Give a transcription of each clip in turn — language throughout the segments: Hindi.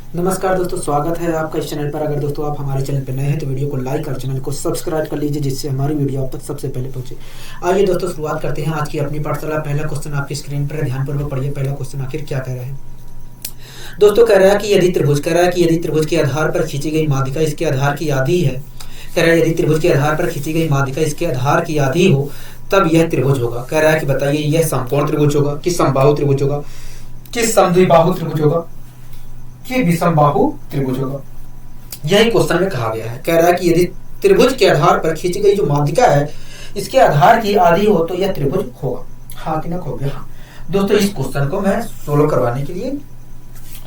नमस्कार दोस्तों, स्वागत है आपका इस चैनल पर। अगर दोस्तों आप हमारे चैनल पर नए हैं तो वीडियो को लाइक और चैनल को सब्सक्राइब कर लीजिए, जिससे हमारी वीडियो आप तक सबसे पहले पहुंचे। आइए दोस्तों, शुरुआत करते हैं आज की अपनी पाठशाला। पहला क्वेश्चन आपकी स्क्रीन पर है, ध्यानपूर्वक पढ़िए। पहला क्वेश्चन आखिर क्या कह रहा है दोस्तों? कह रहा है कि यदि त्रिभुज के आधार पर खींची गई माध्यिका इसके आधार की आधी है। कह रहा है यदि त्रिभुज के आधार पर खींची गई माध्यिका इसके आधार की आधी हो तब यह त्रिभुज होगा। कह रहा है कि बताइए, यह समकोण त्रिभुज होगा कि समबाहु त्रिभुज होगा कि समद्विबाहु त्रिभुज होगा कि विषमबाहु त्रिभुज होगा। यही क्वेश्चन में कहा गया है। कह रहा है कि यदि त्रिभुज के आधार पर खींची गई जो माध्यिका है इसके आधार की आधी हो तो यह त्रिभुज होगा। हाँ कि ना होगा? हाँ दोस्तों, इस क्वेश्चन को मैं सोल्व करवाने के लिए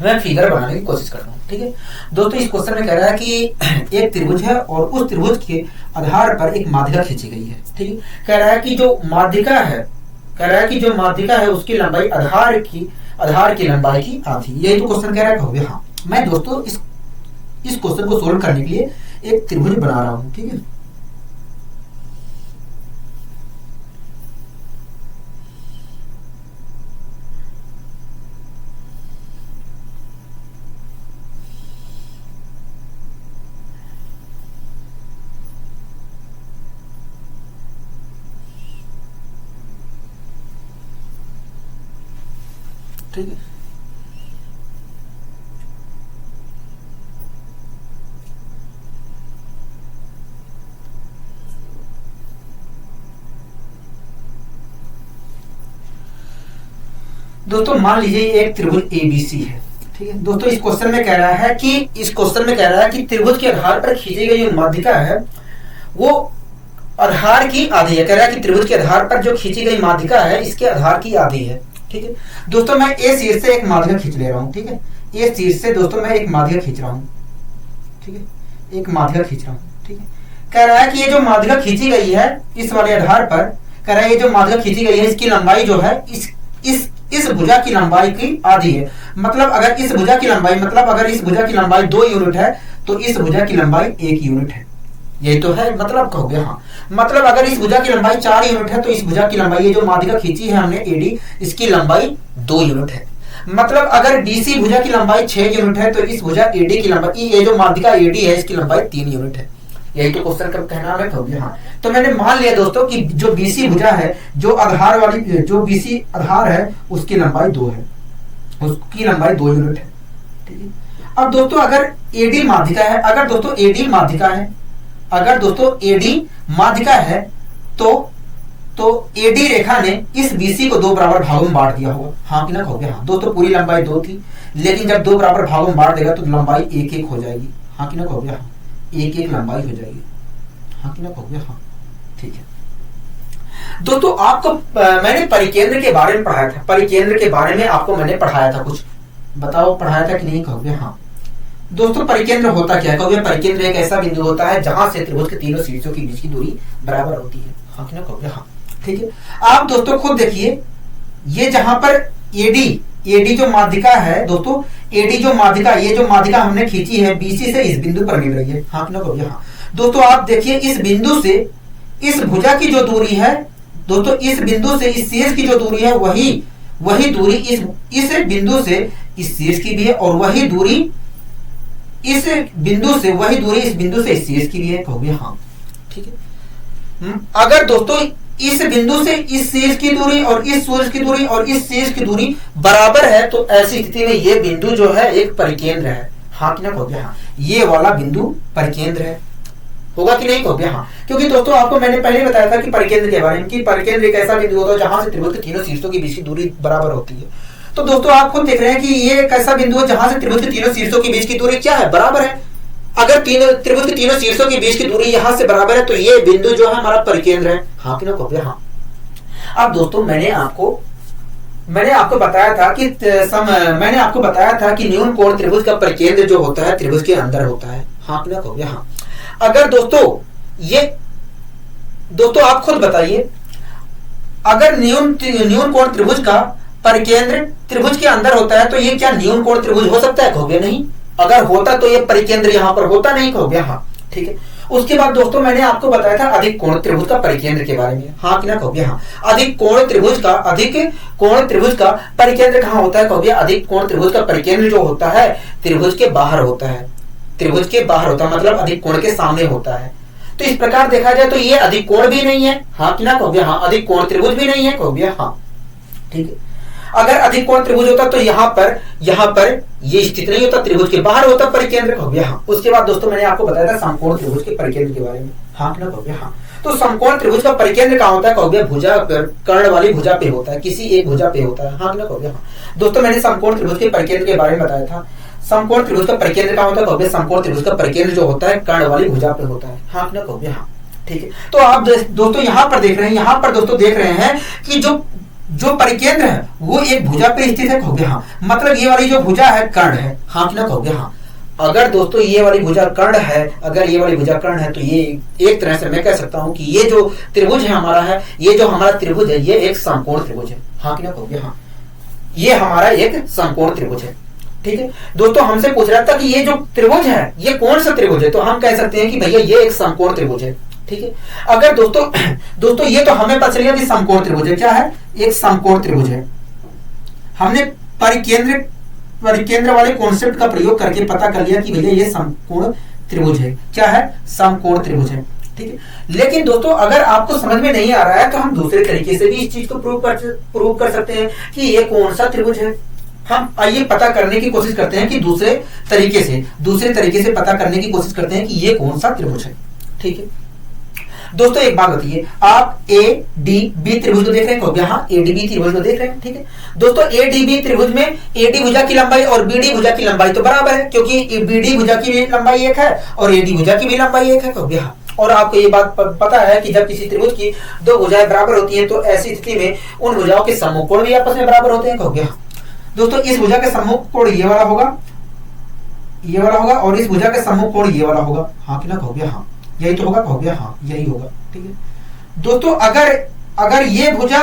मैं फिगर बनाने की कोशिश कर रहा हूँ। ठीक है दोस्तों, इस क्वेश्चन में कह रहा है कि एक त्रिभुज है और उस त्रिभुज के आधार पर एक माध्यिका खींची गई है। ठीक है, कह रहा है कि जो माध्यिका है उसकी लंबाई आधार की लंबाई की आधी। यही तो क्वेश्चन कह रहा है। हाँ, मैं दोस्तों इस क्वेश्चन को सोल्व करने के लिए एक त्रिभुज बना रहा हूं। ठीक है, ठीक है। दोस्तों मान लीजिए एक त्रिभुज एबीसी है। ठीक है दोस्तों, इस क्वेश्चन में कह रहा है कि त्रिभुज के आधार पर खींची गई जो माध्यिका है वो आधार की आधी है। कह रहा है कि त्रिभुज के आधार पर जो खींची गई माध्यिका है इसके आधार की आधी है। ठीक है दोस्तों, मैं ए शीर्ष से एक माध्यिका खींच ले रहा हूं। ठीक है, ए शीर्ष से दोस्तों मैं एक माध्यिका खींच रहा हूं। ठीक है, एक माध्यिका खींच रहा हूं। ठीक है, कह रहा है कि ये जो माध्यिका खींची गई है इस वाले आधार पर, कह रहा है ये जो माध्यिका खींची गई है इसकी लंबाई जो है इस भुजा की लंबाई की आधी है। मतलब अगर इस भुजा की लंबाई 2 यूनिट है तो इस भुजा की लंबाई 1 यूनिट है। यही तो है मतलब कहोगे। हाँ, मतलब अगर इस भुजा की लंबाई 4 यूनिट है तो इस भुजा की लंबाई, ये जो माध्यिका खींची है हमने एडी, इसकी लंबाई 2 यूनिट है। मतलब अगर डीसी भुजा की लंबाई 6 यूनिट है तो इस भुजा एडी की लंबाई, ये जो माध्यिका एडी है इसकी लंबाई 3 यूनिट है। यही तो क्वेश्चन का कहना है कहोगे। हाँ, तो मैंने मान लिया दोस्तों कि जो बीसी भुजा है, जो बीसी आधार है उसकी लंबाई 2 है, उसकी लंबाई 2 यूनिट है। ठीक है, अब दोस्तों अगर एडी माध्यिका है, अगर दोस्तों एडी माध्यिका है तो एडी रेखा ने इस बीसी को 2 बराबर भागों में बांट दिया होगा। हाँ कि ना कहोगे? हाँ दोस्तों, पूरी लंबाई 2 थी, लेकिन जब 2 बराबर भागों में बांट देगा तो लंबाई 1-1 हो जाएगी। हाँ कि ना कहोगे? हाँ, 1-1 लंबाई हो जाएगी। हाँ कि ना कहोगे? हाँ ठीक है दोस्तों, आपको मैंने परिकेंद्र के बारे में पढ़ाया था। परिकेंद्र के बारे में आपको मैंने पढ़ाया था, कुछ बताओ पढ़ाया था कि नहीं कहोगे? हाँ दोस्तों, परिकेंद्र होता क्या है कहोगे? परिकेंद्र एक ऐसा बिंदु होता है जहां से त्रिभुज के तीनों शीर्षों के बीच की दूरी बराबर होती है। हाँ कि ना कहोगे? हाँ ठीक है। आप दोस्तों खुद देखिए, ये जहां पर एडी जो माध्यिका है दोस्तों, एडी जो माध्यिका, ये जो माध्यिका हमने खींची है बीसी से इस बिंदु पर मिल रही है। हाँ कि ना कहोगे? हाँ दोस्तों, आप देखिए इस बिंदु से इस भुजा की जो दूरी है दोस्तों, इस बिंदु से इस शीर्ष की जो दूरी है वही दूरी इस बिंदु से इस शीर्ष की भी है, और वही दूरी इस बिंदु से इस शीर्ष की भी है। कहोगे? हाँ ठीक है। अगर दोस्तों इस बिंदु से इस शीर्ष की दूरी और इस शीर्ष की दूरी और इस शीर्ष की दूरी बराबर है तो ऐसी स्थिति में ये बिंदु जो है एक परिकेंद्र है। हाँ कि ना कहोगे? हाँ, ये वाला बिंदु परिकेंद्र है। होगा कि नहीं कहोगे? हाँ, क्योंकि दोस्तों आपको मैंने पहले बताया था कि परिकेंद्र के बारे में, कि परिकेंद्र एक ऐसा बिंदु होता है जहां से त्रिभुज के तीनों शीर्षों के बीच की दूरी बराबर होती है। तो दोस्तों आप खुद देख रहे हैं कि ये एक ऐसा बिंदु है जहां से त्रिभुज के तीनों शीर्षों के बीच की दूरी क्या है? बराबर है। अगर त्रिभुज के तीनों शीर्षों के बीच की दूरी यहां से बराबर है तो ये बिंदु जो है हमारा परिकेंद्र है। हाँ कि ना कहोगे? हाँ। अब दोस्तों मैंने आपको बताया था कि न्यून कोण त्रिभुज का परिकेंद्र जो होता है त्रिभुज के अंदर होता है। हाँ कि ना कहोगे? हाँ। अगर दोस्तों आप खुद बताइए, अगर न्यून कोण त्रिभुज का परिकेंद्र त्रिभुज के अंदर होता है तो ये क्या न्यून कोण त्रिभुज हो सकता है? कहोगे नहीं। अगर होता तो ये परिकेंद्र यहां पर होता नहीं। कहोगे? हाँ ठीक है। उसके बाद दोस्तों मैंने आपको बताया था अधिक कोण त्रिभुज का परिकेंद्र के बारे में, हाँ कि ना कहोगे हाँ। अधिक कोण त्रिभुज का परिकेंद्र कहाँ होता है कहोगे? अधिक कोण त्रिभुज का परिकेंद्र जो होता है त्रिभुज के बाहर होता है, त्रिभुज के बाहर होता है, मतलब अधिक कोण के सामने होता है। तो इस प्रकार देखा जाए तो ये अधिक कोण भी नहीं है, हाँ कि ना कहोगे हाँ। अधिक कोण त्रिभुज भी नहीं है कहोगे हाँ, ठीक है। अगर अधिक कोण त्रिभुज होता तो यहाँ पर ये स्थित नहीं होता, त्रिभुज के बाहर होता परिकेंद्र कहोगे हाँ। उसके बाद दोस्तों मैंने आपको बताया था समकोण त्रिभुज के परिकेंद्र के बारे में, हाँ कि ना कहोगे हाँ। तो समकोण त्रिभुज का परिकेंद्र कहाँ होता है कहोगे? भुजा पर, कर्ण वाली भुजा पे होता है, किसी एक भुजा पे होता है, हाँ कि ना कहोगे हाँ। दोस्तों मैंने समकोण त्रिभुज के परिकेंद्र के बारे में बताया था। समकोण त्रिभुज का परिकेंद्र कहाँ होता है कहोगे? समकोण त्रिभुज का परिकेंद्र जो होता है कर्ण वाली भुजा पे होता है, हाँ कि ना कहोगे हाँ, ठीक है। तो आप दोस्तों यहाँ पर देख रहे हैं, यहाँ पर दोस्तों देख रहे हैं कि जो परिकेंद्र है वो एक भुजा पे स्थित है कहोगे हाँ। मतलब ये वाली जो भुजा है कर्ण है, हाँ कि ना कहोगे हाँ। अगर दोस्तों ये वाली भुजा कर्ण है, अगर ये वाली भुजा कर्ण है तो ये एक तरह से मैं कह सकता हूं कि ये जो त्रिभुज है हमारा है, ये जो हमारा त्रिभुज है ये एक समकोण त्रिभुज है, हाँ कि ना कहोगे हाँ। ये हमारा एक समकोण त्रिभुज है, ठीक है। दोस्तों हमसे पूछ रहा था कि ये जो त्रिभुज है ये कौन सा त्रिभुज है, तो हम कह सकते हैं कि भैया ये एक समकोण त्रिभुज है, ठीक है। अगर दोस्तों ये तो हमें पता चल गया कि समकोण त्रिभुज है, क्या है? एक समकोण त्रिभुज है। हमने परिकेंद्र वाले कॉन्सेप्ट का प्रयोग करके पता कर लिया कि भैया ये समकोण त्रिभुज है, क्या है? समकोण त्रिभुज है, ठीक है। लेकिन दोस्तों अगर आपको समझ में नहीं आ रहा है तो हम दूसरे तरीके से भी इस चीज को प्रूव कर सकते हैं कि ये कौन सा त्रिभुज है। हम आइए पता करने की कोशिश करते हैं कि दूसरे तरीके से पता करने की कोशिश करते हैं कि ये कौन सा त्रिभुज है, ठीक है। दोस्तों एक बात बताइए, आप ए डी बी त्रिभुज को देख रहे हैं कहोगे हाँ, एडीबी त्रिभुज को देख रहे हैं, ठीक है। दोस्तों एडीबी त्रिभुज में एडी भुजा की लंबाई और बीडी भुजा की लंबाई तो बराबर है, क्योंकि बीडी भुजा की भी लंबाई एक है और एडी भुजा की भी लंबाई एक है कहोगे हाँ। और आपको ये बात पता है कि जब किसी त्रिभुज की दो भुजाएं बराबर होती हैं तो ऐसी स्थिति में उन भुजाओं के सम्मुख कोण भी आपस में बराबर होते हैं कहोगे हाँ। दोस्तों इस भुजा के सम्मुख कोण ये वाला होगा, और इस भुजा के सम्मुख कोण ये वाला होगा, हाँ कि ना कहोगे हाँ। यही तो होगा कहोगे हाँ, यही होगा, ठीक है। दोस्तों अगर ये भुजा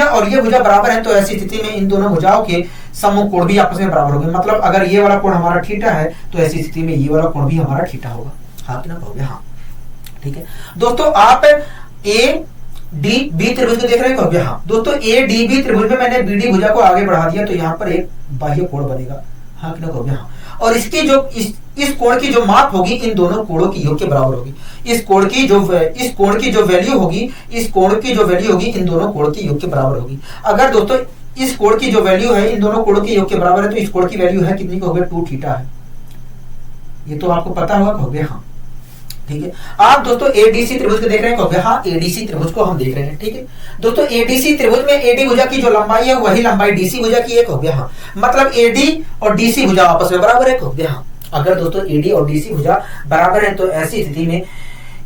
और ये भुजा बराबर है तो ऐसी स्थिति में इन दोनों भुजाओं के सम्मुख कोण भी आपस में बराबर होंगे। मतलब अगर ये वाला कोण हमारा थीटा है तो ऐसी स्थिति में ये वाला कोण भी हमारा थीटा होगा, हाँ कि ना कहोगे हाँ, ठीक है। दोस्तों आप ए डी बी त्रिभुज को देख रहे हैं कहोगे हाँ। दोस्तों ए डी बी त्रिभुज में मैंने बीडी भुजा को आगे बढ़ा दिया तो यहाँ पर एक बाह्य कोण बनेगा, हाँ कि ना कहोगे हाँ। और इसकी जो इस कोण की जो माप होगी इन दोनों कोणों की योग के बराबर होगी। इस कोण की जो वैल्यू होगी इन दोनों कोण की योग के बराबर होगी। अगर दोस्तों इस कोण की जो वैल्यू है इन दोनों कोणों के योग के बराबर है तो इस कोण की वैल्यू है कितनी कहोगे? 2 थीटा है। ये तो आपको पता होगा कहोगे हाँ, ठीक है। आप दोस्तों एडीसी त्रिभुज को देख रहे हैं कहोगे हाँ, एडीसी त्रिभुज को हम देख रहे हैं, ठीक है। दोस्तों एडीसी त्रिभुज में एडी भुजा की जो लंबाई है वही लंबाई डीसी भुजा की है कहोगे हाँ। मतलब एडी और डीसी भुजा आपस में बराबर है कहोगे हाँ। अगर दोस्तों एडी और डीसी भुजा बराबर है तो ऐसी स्थिति में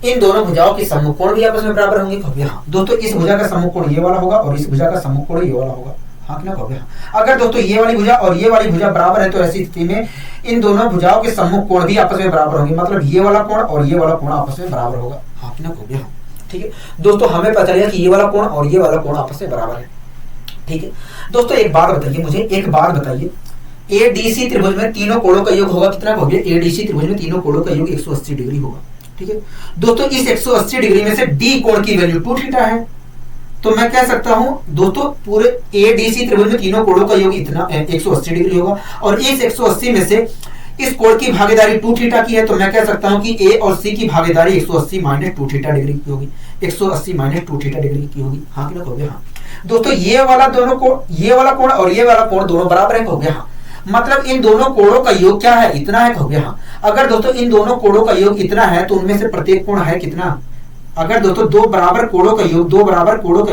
इन दोनों भुजाओं के सम्मुख कोण भी आपस में बराबर होंगे कहोगे हाँ। दोस्तों इस भुजा का सम्मुख कोण ये वाला होगा और इस भुजा का सम्मुख कोण ये वाला होगा, हाँ कि ना कहोगे हाँ। अगर दोस्तों ये वाली भुजा और ये वाली भुजा बराबर है तो ऐसी स्थिति में इन दोनों भुजाओं के सम्मुख कोण भी आपस में बराबर होंगे। मतलब ये वाला कोण और ये वाला कोण आपस में बराबर होगा, हाँ कि ना कहोगे हाँ, ठीक है। दोस्तों हमें पता चला कि ये वाला कोण और ये वाला कोण आपस में बराबर है, ठीक है। दोस्तों एक बात बताइए, एडीसी त्रिभुज में तीनों कोणों का योग होगा कितना कहोगे? एडीसी त्रिभुज में तीनों कोणों का योग 180 डिग्री होगा, ठीक है। दोस्तों इस 180 डिग्री में से डी कोण की वैल्यू 2 थीटा है, तो मैं कह सकता हूं दोस्तों पूरे एडीसी त्रिभुज में तीनों कोणों का योग इतना 180 डिग्री होगा और इस 180 में से इस कोण की भागीदारी 2 थीटा की है, तो मैं कह सकता हूं कि ए और सी की भागीदारी 180 माइनस 2 थीटा डिग्री की होगी, 180 माइनस 2 थीटा डिग्री की होगी, हाँ कि ना कहोगे हाँ। दोस्तों ये वाला कोण और ये वाला कोण दोनों बराबर है कहोगे हाँ। मतलब इन दोनों कोणों का योग क्या है? इतना है कहोगे हाँ। अगर दोस्तों इन दोनों कोणों का योग इतना है तो उनमें से प्रत्येक कोण है कितना? अगर दोस्तों दो बराबर कोणों का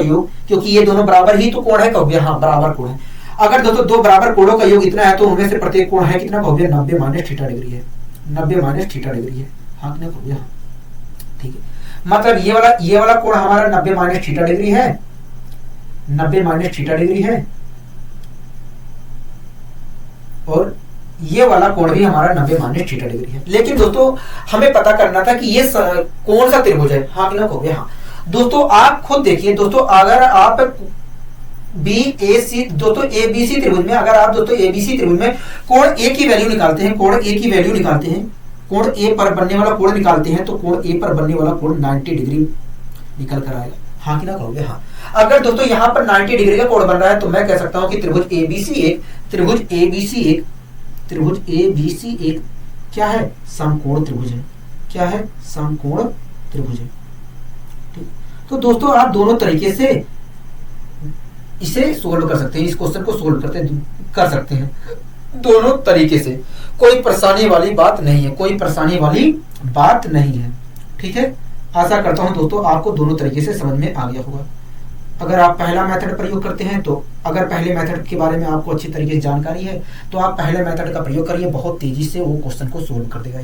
योग, क्योंकि ये दोनों बराबर ही तो कोण है कहोगे हाँ, बराबर कोण है। अगर दोस्तों दो बराबर कोणों का योग इतना है तो उनमें से प्रत्येक कोण है कितना कहोगे? 90 माइनस थीटा डिग्री है, 90 माइनस थीटा डिग्री है, हाँ कि ना कहोगे हाँ, ठीक है। मतलब ये वाला कोण हमारा 90 माइनस थीटा डिग्री है, 90 माइनस थीटा डिग्री है और ये वाला कोण भी हमारा 90 माइनस थीटा डिग्री है। लेकिन दोस्तों हमें पता करना था कि ये कौन सा त्रिभुज है, हाँ कि ना कहोगे हाँ। दोस्तों आप खुद देखिए दोस्तों, अगर आप एबीसी त्रिभुज में कोण ए की वैल्यू निकालते हैं, कोण ए पर बनने वाला कोण निकालते हैं तो कोण ए पर बनने वाला कोण 90 डिग्री निकल कर आएगा। हाँ कि ना कहोगे हाँ। अगर दोस्तों यहाँ पर 90 डिग्री का कोण बन रहा है तो मैं कह सकता हूँ कि त्रिभुज एबीसी एक क्या है, समकोण त्रिभुज है। क्या है, समकोण त्रिभुज है। ठीक, तो दोस्तों आप दोनों तरीके से इसे सोल्व कर सकते हैं, इस क्वेश्चन को सोल्व कर सकते हैं दोनों तरीके से। कोई परेशानी वाली बात नहीं है, कोई परेशानी वाली बात नहीं है। ठीक है, आशा करता हूं दोस्तों आपको दोनों तरीके से समझ में आ गया होगा। अगर आप पहला मेथड प्रयोग करते हैं तो अगर पहले मेथड के बारे में आपको अच्छी तरीके से जानकारी है तो आप पहले मेथड का प्रयोग करिए, बहुत तेजी से वो क्वेश्चन को सोल्व कर देगा।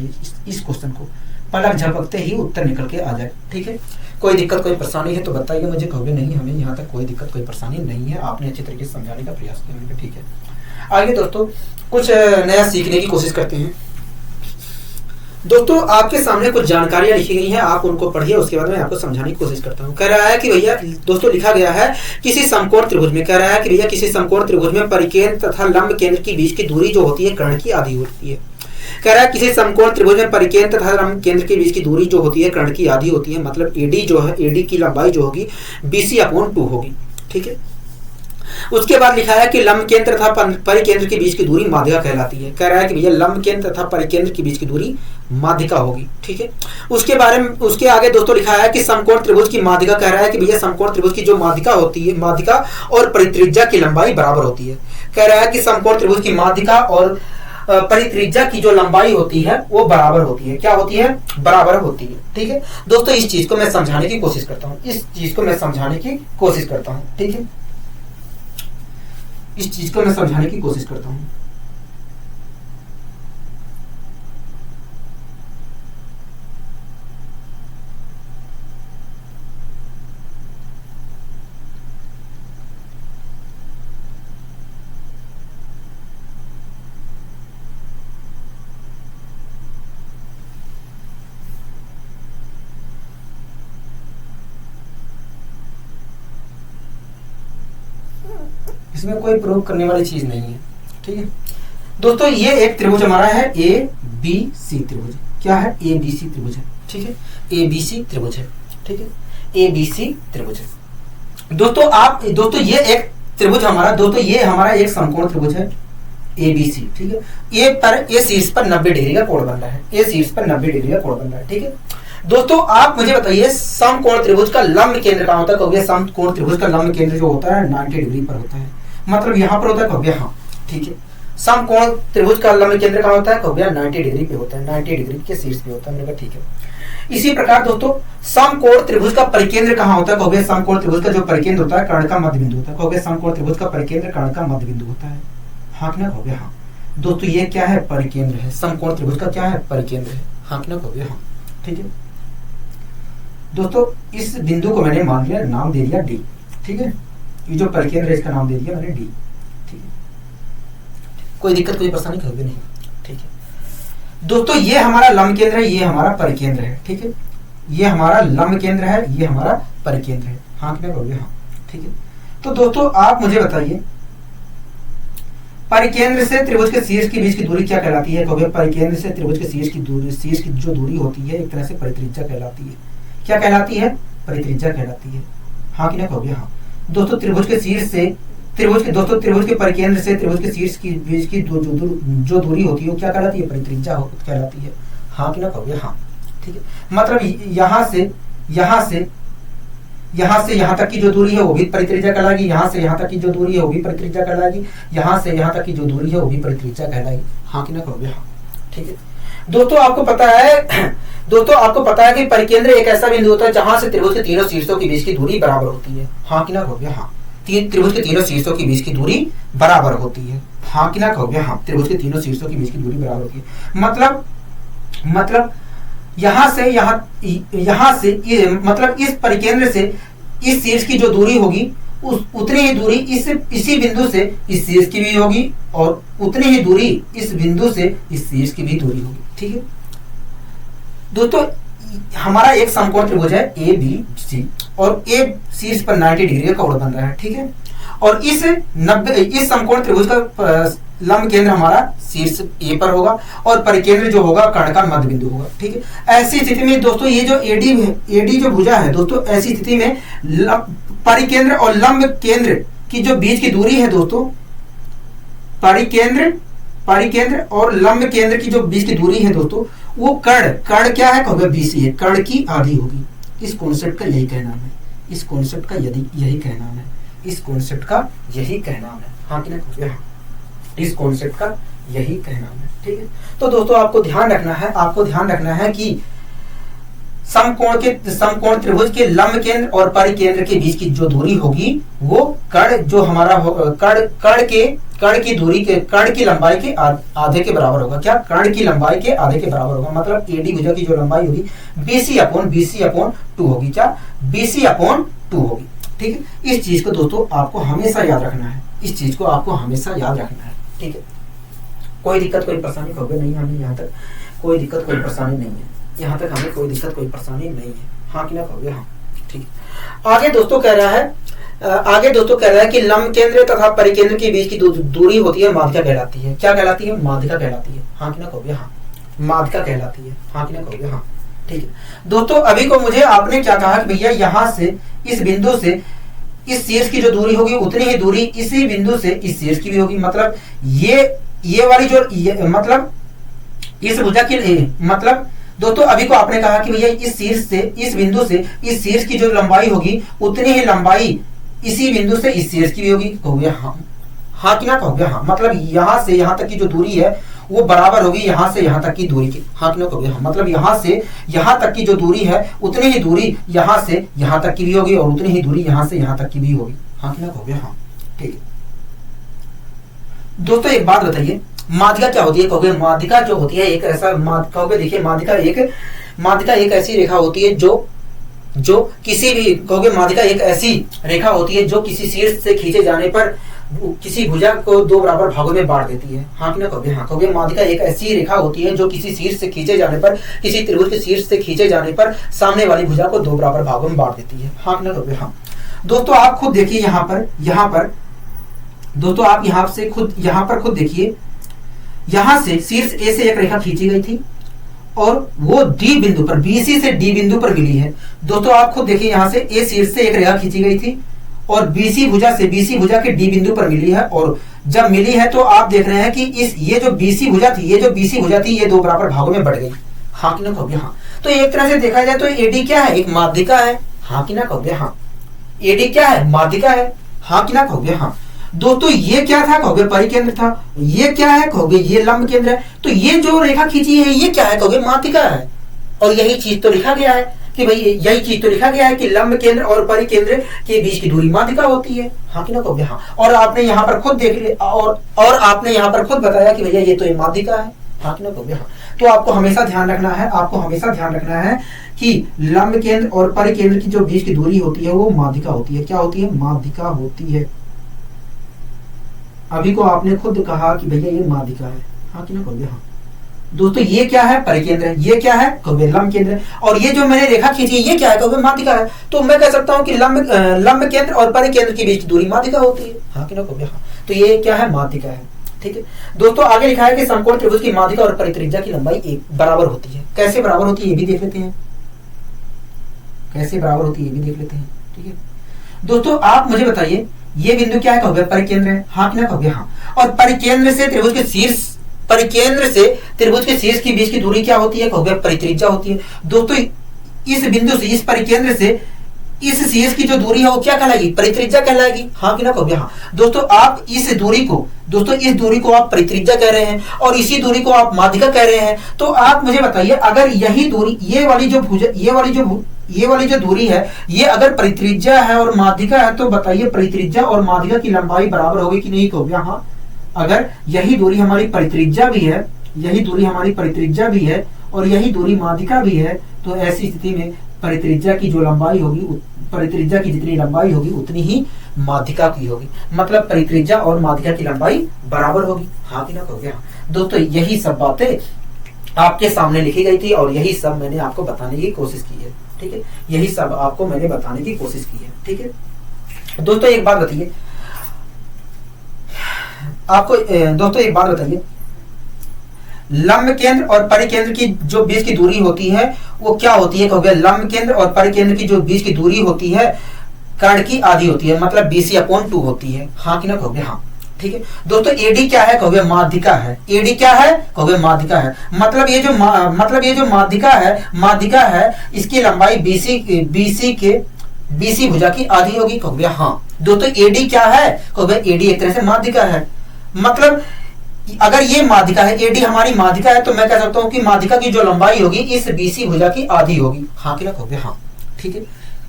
इस क्वेश्चन को पलक झपकते ही उत्तर निकल के आ जाए। ठीक है, कोई दिक्कत कोई परेशानी है तो बताइए मुझे, कहोगे नहीं हमें यहाँ तक कोई दिक्कत कोई परेशानी नहीं है, आपने अच्छे तरीके से समझाने का प्रयास किया। ठीक है, आगे दोस्तों कुछ नया सीखने की कोशिश करते हैं। दोस्तों आपके सामने कुछ जानकारियां लिखी गई हैं, आप उनको पढ़िए, उसके बाद मैं आपको समझाने की कोशिश करता हूं। कह रहा है कि भैया दोस्तों लिखा गया है किसी समकोण त्रिभुज में, कह रहा है कि भैया किसी समकोण त्रिभुज में परिकेंद्र तथा लंब केंद्र के बीच की दूरी जो होती है कर्ण की आधी होती है। कह रहा है किसी समकोण त्रिभुज में परिकेंद्र तथा लंब केंद्र के बीच की दूरी जो होती है कर्ण की आधी होती है। मतलब एडी जो है, एडी की लंबाई जो होगी BC/2 होगी। ठीक है, उसके बाद लिखा है कि लंब केंद्र तथा परिकेंद्र के बीच की दूरी माध्यिका कहलाती है। कह रहा है कि भैया लंब केंद्र तथा परिकेंद्र के बीच की दूरी माध्यिका होगी। ठीक है, उसके आगे दोस्तों लिखा है कि समकोण त्रिभुज की माध्यिका, कह रहा है कि भैया समकोण त्रिभुज की जो माध्यिका होती है, माध्यिका और परित्रिज्या की लंबाई बराबर होती है। कह रहा है कि समकोण त्रिभुज की माध्यिका और परित्रिज्या की जो लंबाई होती है वो बराबर होती है। क्या होती है, बराबर होती है। ठीक है दोस्तों, इस चीज को मैं समझाने की कोशिश करता हूँ, इस चीज को मैं समझाने की कोशिश करता हूँ। ठीक है, इस चीज को मैं समझाने की कोशिश करता हूं। इसमें कोई प्रयोग करने वाली चीज नहीं है। ठीक है दोस्तों, ये एक त्रिभुज हमारा है ABC त्रिभुज। क्या है, ABC त्रिभुज है। ठीक है, ABC त्रिभुज है। ठीक है, ABC त्रिभुज है। दोस्तों ये एक त्रिभुज हमारा, दोस्तों ये हमारा एक समकोण त्रिभुज है ABC। ठीक है, ये शीर्ष पर 90 डिग्री का कोण बन रहा है, ये शीर्ष पर 90 डिग्री का कोण बन रहा है। ठीक है दोस्तों, आप मुझे बताइए समकोण त्रिभुज का लंब केंद्र कहाँ होता है। समकोण त्रिभुज का लंब केंद्र जो होता है 90 डिग्री पर होता है, मतलब यहाँ पर होता है। हाँ ठीक है, समकोण त्रिभुज का लंब केंद्र कहाँ होता है, 90 डिग्री पे होता है, 90 डिग्री के शीर्ष पे होता है। मैंने कहा ठीक है। इसी प्रकार दोस्तों समकोण त्रिभुज का परिकेंद्र कहाँ होता है, समकोण त्रिभुज का जो परिकेंद्र होता है कर्ण का मध्य बिंदु होता है। समकोण त्रिभुज का परिकेंद्र कर्ण का मध्य बिंदु होता है। हाँ कि ना कहोगे हाँ। दोस्तों ये क्या है, परिकेंद्र है, समकोण त्रिभुज का क्या है, परिकेंद्र है। हाँ कि ना कहोगे हाँ। ठीक है दोस्तों, इस बिंदु को मैंने मान लिया, नाम दे दिया डी। ठीक है, ये जो परिकेंद्र है इसका नाम दे दिया मैंने डी। ठीक है, कोई दिक्कत कोई परेशानी कहोगे नहीं। ठीक है दोस्तों, ये हमारा लंब केंद्र है, ये हमारा परिकेंद्र है। ठीक है, ये हमारा लंब केंद्र है, ये हमारा परिकेंद्र है। हाँ क्या कहोगे हाँ। ठीक है, तो दोस्तों आप मुझे बताइए परिकेंद्र से त्रिभुज के शीर्ष के बीच की दूरी क्या कहलाती है। कहोगे परिकेंद्र से त्रिभुज के शीर्ष की दूरी, शीर्ष की जो दूरी होती है एक तरह से परित्रिज्या कहलाती है। क्या कहलाती है, परित्रिज्या कहलाती है। हाँ कि ना कहोगे हाँ। दोस्तों त्रिभुज के शीर्ष से त्रिभुज के परिकेंद्र से त्रिभुज के शीर्ष की बीच की जो दूरी होती है वो क्या कहलाती है, परित्रिज्या कहलाती है। हाँ कि ना कहोगे हाँ। ठीक है, मतलब यहाँ से यहाँ तक की जो दूरी है वो भी परित्रिज्या कहलाएगी, यहाँ से यहाँ तक की जो दूरी है वो भी परित्रिज्या कहलाएगी, यहाँ से यहाँ तक की जो दूरी है वो भी परित्रिज्या कहलाएगी। हाँ कि ना कहोगे हाँ। ठीक है दोस्तों, आपको पता है कि परिकेंद्र एक ऐसा बिंदु होता है जहां से त्रिभुज के तीनों शीर्षों के बीच की दूरी बराबर होती है। हाँ कि ना कहोगे हाँ। त्रिभुज के तीनों शीर्षों के बीच की दूरी बराबर होती है। हाँ कि ना कहोगे हाँ। त्रिभुज के तीनों शीर्षों के बीच की दूरी बराबर होती है। मतलब यहाँ से मतलब इस परिकेंद्र से इस शीर्ष की जो दूरी होगी उतनी ही दूरी इसी बिंदु से इस शीर्ष की भी होगी और उतनी ही दूरी इस बिंदु से इस शीर्ष की भी दूरी होगी। ठीक है दोस्तों, हमारा एक समकोण त्रिभुज है ABC और ए शीर्ष पर 90 डिग्री का कोण बन रहा है। ठीक है, और इस समकोण त्रिभुज का लंब केंद्र हमारा शीर्ष ए पर होगा और परिकेंद्र जो होगा कर्ण का मध्य बिंदु होगा। ठीक है, ऐसी स्थिति में दोस्तों ये जो एडी जो भुजा है दोस्तों, ऐसी स्थिति में परिकेंद्र और लंब केंद्र की जो बीच की दूरी है दोस्तों, परिकेंद्र और लंब केंद्र की जो बीच की दूरी है दोस्तों, वो कर्ण क्या है, कहोगे बीसी है, कर्ण की आधी होगी। इस कॉन्सेप्ट का यही कहना है, इस कॉन्सेप्ट का यही कहना है, इस कॉन्सेप्ट का यही कहना है। हाँ कि ना, इस कॉन्सेप्ट का यही कहना है। ठीक है, तो दोस्तों आपको ध्यान रखना है कि समकोण त्रिभुज के लंब केंद्र और परिकेंद्र के बीच की जो दूरी होगी वो कर्ण जो हमारा कर्ण की लंबाई के आधे के बराबर होगा। क्या, कर्ण की लंबाई के आधे के बराबर होगा। मतलब एडी भुजा की जो लंबाई होगी BC अपॉन 2 होगी। क्या, BC अपॉन 2 होगी। ठीक है, इस चीज को दोस्तों आपको हमेशा याद रखना है, इस चीज को आपको हमेशा याद रखना है। ठीक है, कोई दिक्कत कोई परेशानी होगी नहीं, हमें यहाँ तक कोई दिक्कत कोई परेशानी नहीं है, यहाँ तक हमें कोई दिक्कत कोई परेशानी नहीं है। हाँ कि ना कहोगे, हाँ। ठीक है, आगे दोस्तों कह रहा है कि लंब केंद्र तथा परिकेंद्र के बीच की दूरी होती है माध्यिका कहलाती है। क्या कहलाती है, माध्यिका कहलाती है। हाँ कि ना कहोगे, हाँ, माध्यिका कहलाती है। हाँ कि ना कहोगे, हाँ। ठीक है दोस्तों, अभी को मुझे आपने क्या कहा कि भैया यहाँ से इस बिंदु से इस शीर्ष की जो दूरी होगी उतनी ही दूरी इसी बिंदु से इस शीर्ष की भी होगी। मतलब ये वाली जो मतलब इस भुजा की मतलब दोस्तों अभी को आपने कहा कि भैया इस शीर्ष से इस बिंदु से इस शीर्ष की जो लंबाई होगी उतनी ही लंबाई इसी बिंदु से इस शीर्ष की भी होगी। कहोगे हाँ, हाँ कि ना कहोगे, हाँ। मतलब यहाँ से यहाँ तक की जो दूरी है वो बराबर होगी यहाँ से यहाँ तक की दूरी की। हाँ कि ना कहोगे, हाँ। मतलब यहाँ से यहाँ तक की जो दूरी है उतनी ही दूरी यहाँ से यहाँ तक की भी होगी और उतनी ही दूरी यहाँ से यहाँ तक की भी होगी। हाँ कि ना कहोगे, हाँ। ठीक है दोस्तों, एक बात बताइए, माध्यिका क्या होती है। कहोगे माध्यिका जो होती है एक ऐसा कहोगे, देखिए माध्यिका एक ऐसी रेखा होती है जो किसी भी कहोगे माध्यिका एक ऐसी रेखा होती है जो किसी शीर्ष से खींचे जाने पर किसी भुजा को 2 बराबर भागों में बांट देती है। हाँ कि ना कहोगे, हाँ। कहोगे माध्यिका एक ऐसी रेखा होती है जो किसी शीर्ष से खींचे जाने पर किसी त्रिभुज के शीर्ष से खींचे जाने पर सामने वाली भुजा को 2 बराबर भागों में बांट देती है। हाँ कि ना कहोगे, हाँ। दोस्तों आप खुद देखिए यहाँ पर दोस्तों आप यहाँ पर खुद देखिए, यहाँ से शीर्ष ए से एक रेखा खींची गई थी और वो डी बिंदु पर BC से डी बिंदु पर मिली है। दोस्तों आप खुद देखिए, यहाँ से ए शीर्ष से एक रेखा खींची गई थी और BC भुजा के डी बिंदु पर मिली है। और जब मिली है तो आप देख रहे हैं कि ये जो BC भुजा थी ये 2 बराबर भागों में बढ़ गई। हाँ कि ना कहोगे, हाँ। तो एक तरह से देखा जाए तो एडी क्या है, एक माध्यिका है। हाँ कि ना कहोगे, हाँ। एडी क्या है, माध्यिका है। हाँ कि ना कहोगे, हाँ। दोस्तों ये क्या था, कहोगे परिकेंद्र था। ये क्या है, कहोगे ये लंब केंद्र है। तो ये जो रेखा खींची है ये क्या है, कहोगे माध्यिका है। और यही चीज तो लिखा गया है कि भाई यही चीज तो लिखा गया है कि लंब केंद्र और परिकेंद्र के बीच की दूरी माध्यिका होती है। हाँ कि ना कहोगे, हाँ। और आपने यहाँ पर खुद देख लिया और आपने यहाँ पर खुद बताया कि भैया ये तो ये माध्यिका है। हाँ कि ना कहोगे, हाँ। तो आपको हमेशा ध्यान रखना है कि लंब केंद्र और परिकेंद्र की जो बीच की दूरी होती है वो माध्यिका होती है। क्या होती है, माध्यिका होती है। अभी को आपने खुद कहा कि भैया ये माध्यिका है। हाँ कि ना कहोगे, हाँ। दोस्तों ये क्या है, परिकेंद्र है। ये क्या है, कहोगे लंब केंद्र। और ये जो मैंने रेखा खींची ये क्या है, कहोगे माध्यिका है। तो मैं कह सकता हूँ कि लंब केंद्र और परिकेंद्र के बीच की दूरी माध्यिका होती है। हाँ कि ना कहोगे, हाँ। तो ये क्या है, माध्यिका है। ठीक है दोस्तों, आगे लिखा है कि समकोण त्रिभुज की माध्यिका और परित्रिज्या की लंबाई एक बराबर होती है। कैसे बराबर होती है ये भी देख लेते हैं, कैसे बराबर होती है ये भी देख लेते हैं। ठीक है दोस्तों, आप मुझे बताइए ये बिंदु क्या है, कहोगे परिकेंद्र है। हाँ कि ना कहोगे, हाँ। और परिकेंद्र से त्रिभुज के शीर्ष की बीच की दूरी क्या होती है, कहोगे परित्रिज्या होती है। दोस्तों इस बिंदु से इस परिकेंद्र से इस शीर्ष की जो दूरी है वो क्या कहलाएगी, परित्रिज्या कहलाएगी। हाँ कि ना कहोगे, हाँ। दोस्तों आप इस दूरी को आप परित्रिज्या कह रहे हैं और इसी दूरी को आप माध्यिका कह रहे हैं। तो आप मुझे बताइए, अगर यही दूरी ये वाली जो दूरी है ये अगर परित्रिज्या है और माध्यिका है तो बताइए परित्रिज्या और माध्यिका की लंबाई बराबर होगी कि नहीं, कहोगे हाँ। अगर यही दूरी हमारी परित्रिज्या भी है और यही दूरी माध्यिका भी है तो ऐसी स्थिति में परित्रिज्या की जो लंबाई होगी, परित्रिज्या की जितनी लंबाई होगी उतनी ही माध्यिका की होगी। मतलब परित्रिज्या और माध्यिका की लंबाई बराबर होगी। हाँ कि ना कहोगे, हाँ। दोस्तों यही सब बातें आपके सामने लिखी गई थी और यही सब मैंने आपको बताने की कोशिश की है। ठीक है, यही सब आपको मैंने बताने की कोशिश की है। ठीक है दोस्तों, एक बात बताइए, आपको दोस्तों एक बात बताइए, लंब केंद्र और परिकेंद्र की जो बीच की दूरी होती है वो क्या होती है? कहोगे लंब केंद्र और परिकेंद्र की जो बीच की दूरी होती है कर्ण की आधी होती है, मतलब BC/2 होती है। हाँ कि ना कहोगे हाँ। ठीक है दोस्तों, एडी क्या है? कहोगे माध्यिका है। एडी क्या है? कहोगे माध्यिका है। मतलब ये जो माध्यिका है इसकी लंबाई बीसी भुजा की आधी होगी। कहोगे हाँ। दोस्तों एडी क्या है? कहोगे एडी एक तरह से माध्यिका है। मतलब अगर ये माध्यिका है, एडी हमारी माध्यिका है, तो मैं कह सकता हूं कि माध्यिका की जो लंबाई होगी इस बीसी भुजा की आधी होगी। हाँ कि ना कहोगे हाँ। ठीक है,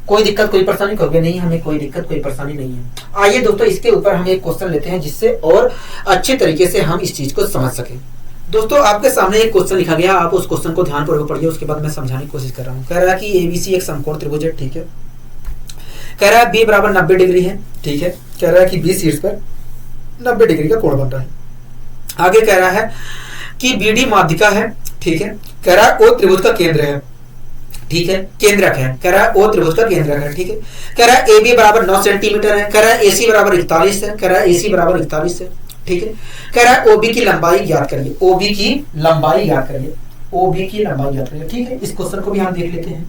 कोई दिक्कत कोई परेशानी? कहोगे नहीं, हमें कोई दिक्कत कोई परेशानी नहीं है। आइए दोस्तों इसके ऊपर हम एक क्वेश्चन लेते हैं जिससे और अच्छे तरीके से हम इस चीज को समझ सके। दोस्तों आपके सामने एक क्वेश्चन लिखा गया, आप उस क्वेश्चन को ध्यानपूर्वक पढ़िए, उसके बाद मैं समझाने की कोशिश कर रहा हूँ। कह रहा है कि एबीसी एक समकोण त्रिभुज है। ठीक है, कह रहा है बी बराबर 90 डिग्री है। ठीक है, कह रहा है कि बी शीर्ष पर 90 डिग्री का कोण बन रहा है। आगे कह रहा है कि बीडी माध्यिका है। ठीक है, कह रहा है ओ त्रिभुज का केंद्र है। ठीक है, केंद्रक है। कह रहा है ओ त्रिभुज का केंद्रक है। ठीक है, कह रहा है AB बराबर 9 सेंटीमीटर है। कह रहा है AC बराबर 41 है। कह रहा है AC बराबर 41 है। ठीक है, कह रहा है OB की लंबाई ज्ञात करिए। OB की लंबाई ज्ञात करिए। OB की लंबाई ज्ञात करिए। ठीक है, इस क्वेश्चन को भी हम देख लेते हैं।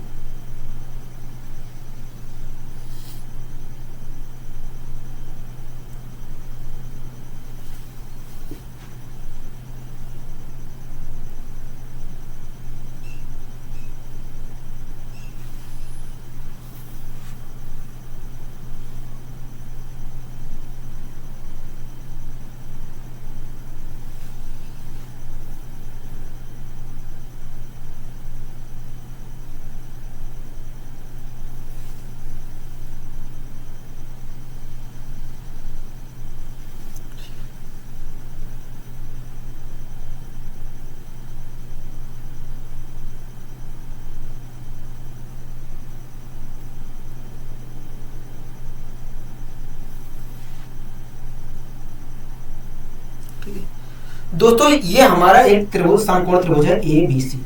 दोस्तों ये हमारा एक त्रिभुज समकोण त्रिभुज है ABC।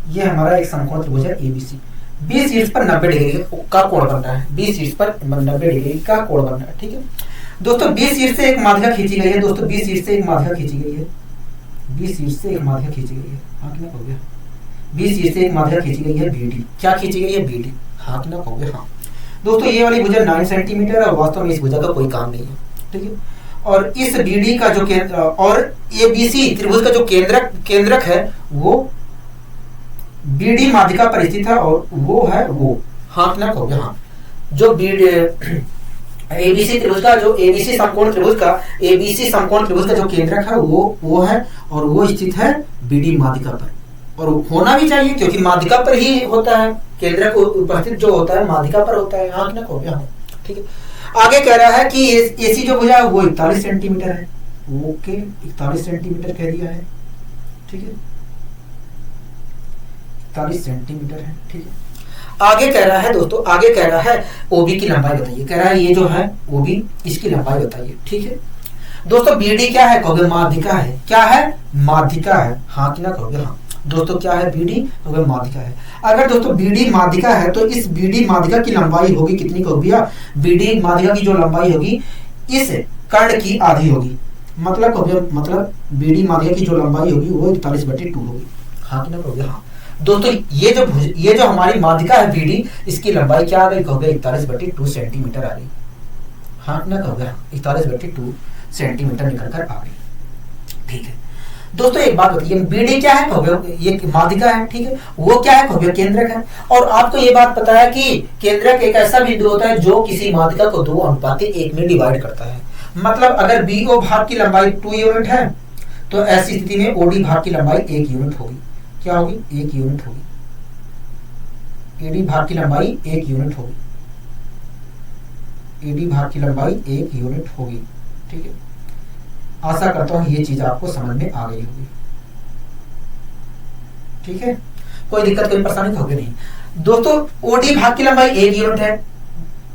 ये हमारा एक समकोण त्रिभुज है ABC। बी शीर्ष पर 90 डिग्री का कोण बन रहा है। बी शीर्ष पर 90 डिग्री का कोण बन रहा है। ठीक है दोस्तों, बी शीर्ष से एक माध्यिका खींची गई है। दोस्तों बी शीर्ष से एक माध्यिका खींची गई है। बी शीर्ष से एक माध्यिका खींची गई है। हाँ कि ना कहोगे? बी शीर्ष से एक माध्यिका खींची गई है BD। क्या खींची गई है? BD। हाँ कि ना कहोगे हाँ। दोस्तों ये वाली भुजा 9 सेंटीमीटर और वास्तव में इस भुजा का कोई काम नहीं है। ठीक है, और इस BD का जो केंद्र और ABC त्रिभुज का जो केंद्रक है वो BD माध्यिका पर स्थित है और वो है वो। हाँ ना कहोगे हाँ। जो ABC त्रिभुज का जो ABC समकोण त्रिभुज का जो केंद्रक है वो है और वो स्थित है BD माध्यिका पर, और होना भी चाहिए क्योंकि माध्यिका पर ही होता है। केंद्रक उपस्थित जो होता है माध्यिका पर होता है। हाँ ना कहोगे हाँ। ठीक है, आगे कह रहा है कि AC जो भुजा है वो 41 सेंटीमीटर है। ओके, 41 सेंटीमीटर कह दिया है। ठीक है, 41 सेंटीमीटर है। ठीक है, आगे कह रहा है दोस्तों, आगे कह रहा है OB की लंबाई बताइए। कह रहा है ये जो है OB, इसकी लंबाई बताइए। ठीक है दोस्तों, BD क्या है? कहोगे माध्यिका है। क्या है? माध्यिका है। हाँ कि ना कहोगे हाँ। दोस्तों क्या है? BD कहोगे माध्यिका है। अगर दोस्तों BD माध्यिका है तो इस BD माध्यिका की लंबाई होगी कितनी? कहोगे भैया BD माध्यिका की जो लंबाई होगी इस कर्ण की आधी होगी। मतलब कहोगे मतलब BD माध्यिका की जो लंबाई होगी वो 41/2 होगी। हाँ कि ना कहोगे हाँ। दोस्तों ये जो हमारी माध्यिका है BD, इसकी लंबाई क्या आ गई? कहोगे 41/2 सेंटीमीटर आ गई। हाँ ना कहोगे 41/2 सेंटीमीटर निकल कर आ गई। ठीक है दोस्तों, एक बात बताइए, BD क्या है? कहोगे ये माध्यिका है। ठीक है, वो क्या है? कहोगे केंद्रक है। और आपको ये बात पता है कि केंद्रक एक ऐसा बिंदु होता है जो किसी माध्यिका को 2:1 में डिवाइड करता है। मतलब अगर BO भाग की लंबाई 2 यूनिट है तो ऐसी स्थिति में OD भाग की लंबाई 1 यूनिट होगी। क्या होगी? 1 यूनिट होगी। AD भाग की लंबाई 1 यूनिट होगी। AD भाग की लंबाई 1 यूनिट होगी। ठीक है, आशा करता हूं ये चीज आपको समझ में आ गई होगी। ठीक है, कोई दिक्कत कोई परेशानी होगी नहीं। दोस्तों OD भाग की लंबाई 1 यूनिट है,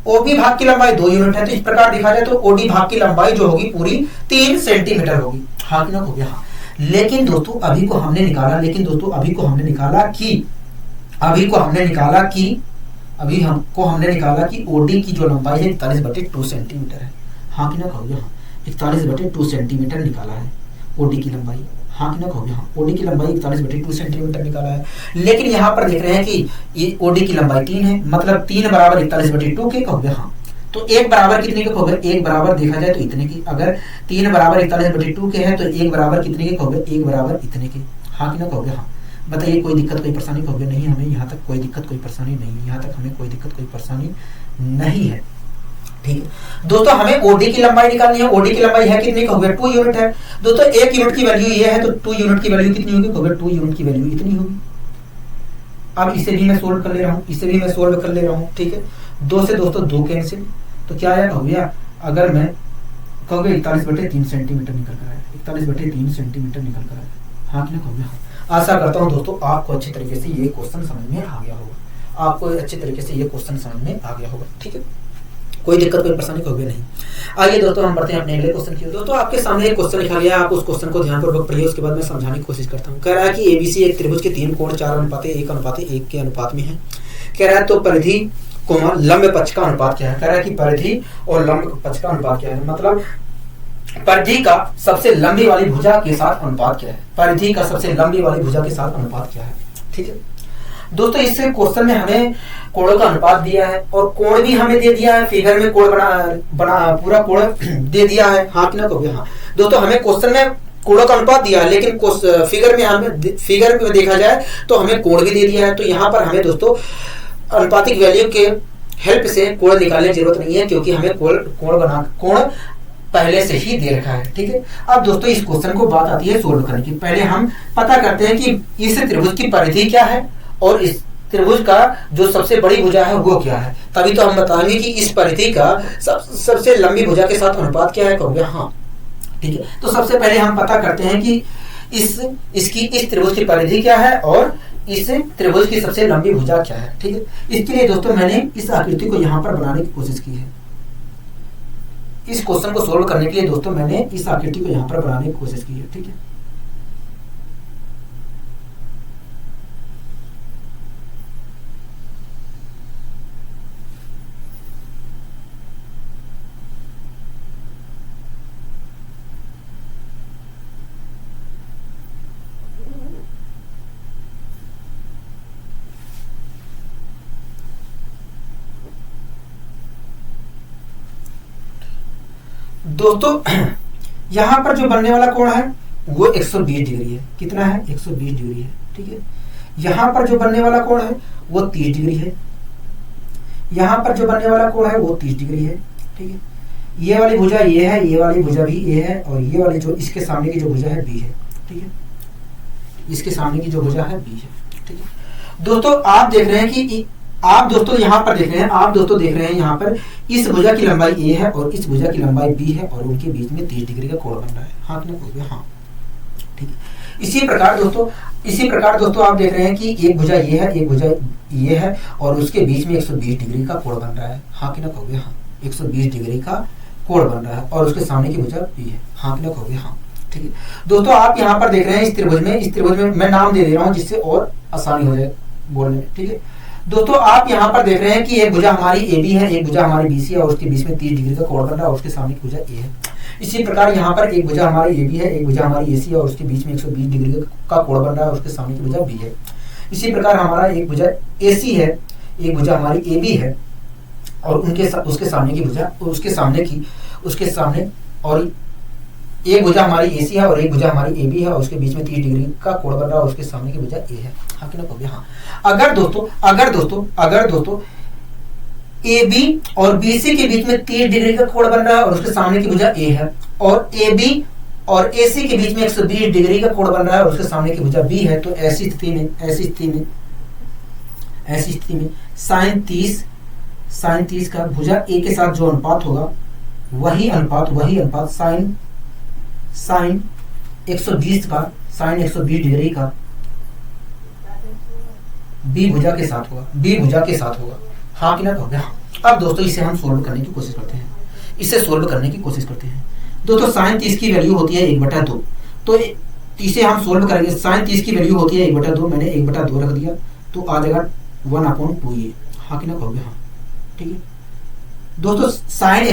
OB भाग की लंबाई 2 यूनिट है, तो इस प्रकार देखा जाए तो OD भाग की लंबाई जो होगी पूरी 3 सेंटीमीटर होगी। हाँ कि ना हो गया हाँ। लेकिन दोस्तों अभी को हमने निकाला कि OD की जो लंबाई है 41/2 सेंटीमीटर है। हाँ कि ना कहोगे हाँ। 41/2 सेंटीमीटर निकाला है ओडी की लंबाई। हाँ कि ना कहोगे हाँ, ओडी की लंबाई 41/2 सेंटीमीटर निकाला है। लेकिन यहाँ पर देख रहे हैं कि ये ओडी की लंबाई 3 है, मतलब 3 बराबर 41/2 के कहोगे हाँ। तो 1 बराबर कितने के कहोगे, 1 बराबर देखा जाए तो इतने की। अगर 3 बराबर 41/2 के है तो 1 बराबर कितने के कहोगे, 1 बराबर इतने के। हाँ कि ना कहोगे हाँ। बताइए कोई दिक्कत कोई परेशानी कहोगे नहीं, हमें यहाँ तक कोई दिक्कत कोई परेशानी नहीं है, यहाँ तक हमें कोई दिक्कत कोई परेशानी नहीं है। ठीक है दोस्तों, हमें ओडी की लंबाई निकालनी है। ओडी की लंबाई है कितनी कहोगे, 2 यूनिट है। दोस्तों 1 यूनिट की वैल्यू ये है तो 2 यूनिट की वैल्यू कितनी होगी कहोगे, 2 यूनिट की वैल्यू इतनी होगी। अब इसे भी मैं सोल्व कर ले रहा हूँ, इसे भी मैं सोल्व कर ले रहा हूँ। ठीक है, 2 से दोस्तों 2 कैंसिल, तो क्या आया कहोगे, अगर मैं कहोगे 41/3 सेंटीमीटर निकल कर आया, 41/3 सेंटीमीटर निकल कर आया। हाँ कि ना कहोगे हाँ। आशा करता हूँ दोस्तों आपको अच्छी तरीके से ये क्वेश्चन समझ में आ गया होगा, आपको अच्छी तरीके से ये क्वेश्चन समझ में आ गया होगा। ठीक है, कोई दिक्कत कोई परेशानी कहोगे नहीं। आइए दोस्तों हम बढ़ते हैं अपने अगले क्वेश्चन की। दोस्तों आपके सामने एक क्वेश्चन लिखा गया है, आप उस क्वेश्चन को ध्यानपूर्वक पढ़िए, उसके बाद मैं समझाने की कोशिश करता हूँ। कह रहा है कि एबीसी एक त्रिभुज के 3 कोण 4:1:1 के अनुपात में है। कह रहा है तो परिधि कोमा लंब पक्ष का अनुपात क्या है। कह रहा है कि परिधि और लंब पक्ष का अनुपात क्या है, मतलब परिधि का सबसे लंबी वाली भुजा के साथ अनुपात क्या है, परिधि का सबसे लंबी वाली भुजा के साथ अनुपात क्या है। ठीक है दोस्तों, इस क्वेश्चन में हमें कोणों का अनुपात दिया है और कोण भी हमें दे दिया है, फिगर में कोण बना पूरा कोण दे दिया है। हाँ कि ना कहोगे हाँ। दोस्तों हमें क्वेश्चन में कोणों का अनुपात दिया है, लेकिन फिगर में देखा जाए तो हमें कोण भी दे दिया है। तो यहाँ पर हमें दोस्तों अनुपातिक वैल्यू के हेल्प से कोण निकालने की जरूरत नहीं है, क्योंकि हमें कोण पहले से ही दे रखा है। ठीक है, अब दोस्तों इस क्वेश्चन को बात आती है सोल्व करने की। पहले हम पता करते हैं कि इस त्रिभुज की परिधि क्या है और इस त्रिभुज का जो सबसे बड़ी भुजा है वो क्या है, तभी तो हम बताएंगे कि इस परिधि का सबसे लंबी भुजा के साथ अनुपात क्या है कहोगे हाँ। ठीक है, तो सबसे पहले हम पता करते हैं कि इस त्रिभुज की परिधि क्या है और इस त्रिभुज की सबसे लंबी भुजा क्या है। ठीक है, इसके लिए दोस्तों मैंने इस आकृति को यहाँ पर बनाने की कोशिश की है। इस क्वेश्चन को सोल्व करने के लिए दोस्तों मैंने इस आकृति को यहाँ पर बनाने की कोशिश की है। ठीक है, दोस्तों यहां पर जो बनने वाला कोण है वो 120 डिग्री है। कितना है, 120 डिग्री है। ठीक है, यहां पर जो बनने वाला कोण है वो 30 डिग्री है। यहां पर जो बनने वाला कोण है वो 30 डिग्री है। ठीक है, ये वाली भुजा ये है, ये वाली भुजा भी ये है और ये वाली जो इसके सामने की जो भुजा है बी है। ठीक है, इसके सामने की जो भुजा है बी है। ठीक है दोस्तों, आप देख रहे हैं कि आप दोस्तों यहाँ पर देख रहे हैं, आप दोस्तों देख रहे हैं यहाँ पर इस भुजा की लंबाई ए है और इस भुजा की लंबाई बी है और उनके बीच में 30 डिग्री का कोण बन रहा है। हाँ कि ना हाँ। ठीक है, इसी प्रकार दोस्तों आप देख रहे हैं कि एक भुजा ये है, एक भुजा ये है और उसके बीच में 120 डिग्री का कोण बन रहा है। हाँ कि ना कहोगे हाँ, 120 डिग्री का कोण बन रहा है और उसके सामने की भुजा बी है। हाँ कि ना कहोगे हाँ। ठीक है दोस्तों, आप यहाँ पर देख रहे हैं इस त्रिभुज में मैं नाम दे दे रहा हूँ जिससे और आसानी हो जाए बोलने में। ठीक है दोस्तों, आप यहाँ पर देख रहे हैं कि एक भुजा हमारी ए बी है, एक भुजा हमारी बी सी है और उसके बीच में 30 डिग्री का कोण बन रहा है और उसके सामने की भुजा ए है। इसी प्रकार यहाँ पर एक भुजा हमारी ए बी है, एक भुजा हमारी ए सी है और उसके बीच में 120 डिग्री का कोण बन रहा है और उसके सामने की भुजा बी है। इसी प्रकार हमारा एक भुजा ए सी है, एक भुजा हमारी ए बी है और उसके सामने की भुजा उसके सामने और एक भुजा हमारी ए सी है और एक भुजा हमारी ए बी है और उसके बीच में 30 डिग्री का कोण बन रहा है और उसके सामने की भुजा ए है। हाँ कि ना कहोगे हाँ। अगर दोस्तों ए बी और बी सी के बीच में 30 डिग्री का कोण बन रहा है और उसके सामने की भुजा ए है और ए बी और ए सी के बीच में 120 डिग्री का कोण बन रहा है और उसके सामने की भुजा बी है, तो ऐसी स्थिति में साइन 30 का भुजा ए के साथ जो अनुपात होगा वही अनुपात साइन 120 डिग्री का बी भुजा के साथ होगा। हाँ कि ना कहोगे हाँ। अब दोस्तों इसे हम सोल्व करने की कोशिश करते हैं। दोस्तों साइन 30 की वैल्यू होती है 1/2, तो इसे हम सोल्व करेंगे। साइन 30 की वैल्यू होती है 1/2, मैंने 1/2 रख दिया तो आ जाएगा 1/2 ये। हाँ कि ना कहोगे हाँ। ठीक है दोस्तों, साइन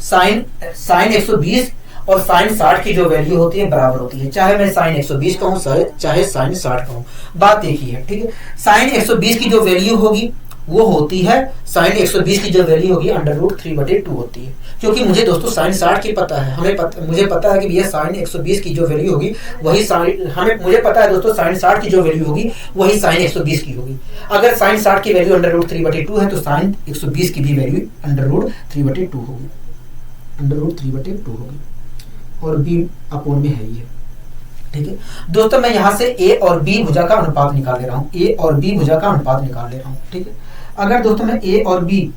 साइन साइन 120 और साइन 60 की जो वैल्यू होती है बराबर होती है, चाहे मैं साइन 120 कहूँ चाहे साइन 60 कहूँ, बात एक ही है। ठीक है, साइन 120 की जो वैल्यू होगी वो होती है, साइन 120 की जो वैल्यू होगी √3/2 होती है, क्योंकि मुझे दोस्तों साइन 60 की पता है, मुझे पता है कि भैया साइन 120 की जो वैल्यू होगी वही मुझे पता है दोस्तों साइन 60 की जो वैल्यू होगी वही साइन 120 की होगी। अगर साइन 60 की वैल्यू √3/2 है तो साइन 120 की भी वैल्यू √3/2 होगी, √3/2 होगी, और b अपोन में है ये। ठीक है दोस्तों, मैं यहाँ से a और b भुजा का अनुपात निकाल ले रहा हूँ, a और b भुजा का अनुपात निकाल ले रहा हूँ। ठीक है, अगर दोस्तों मैं a और b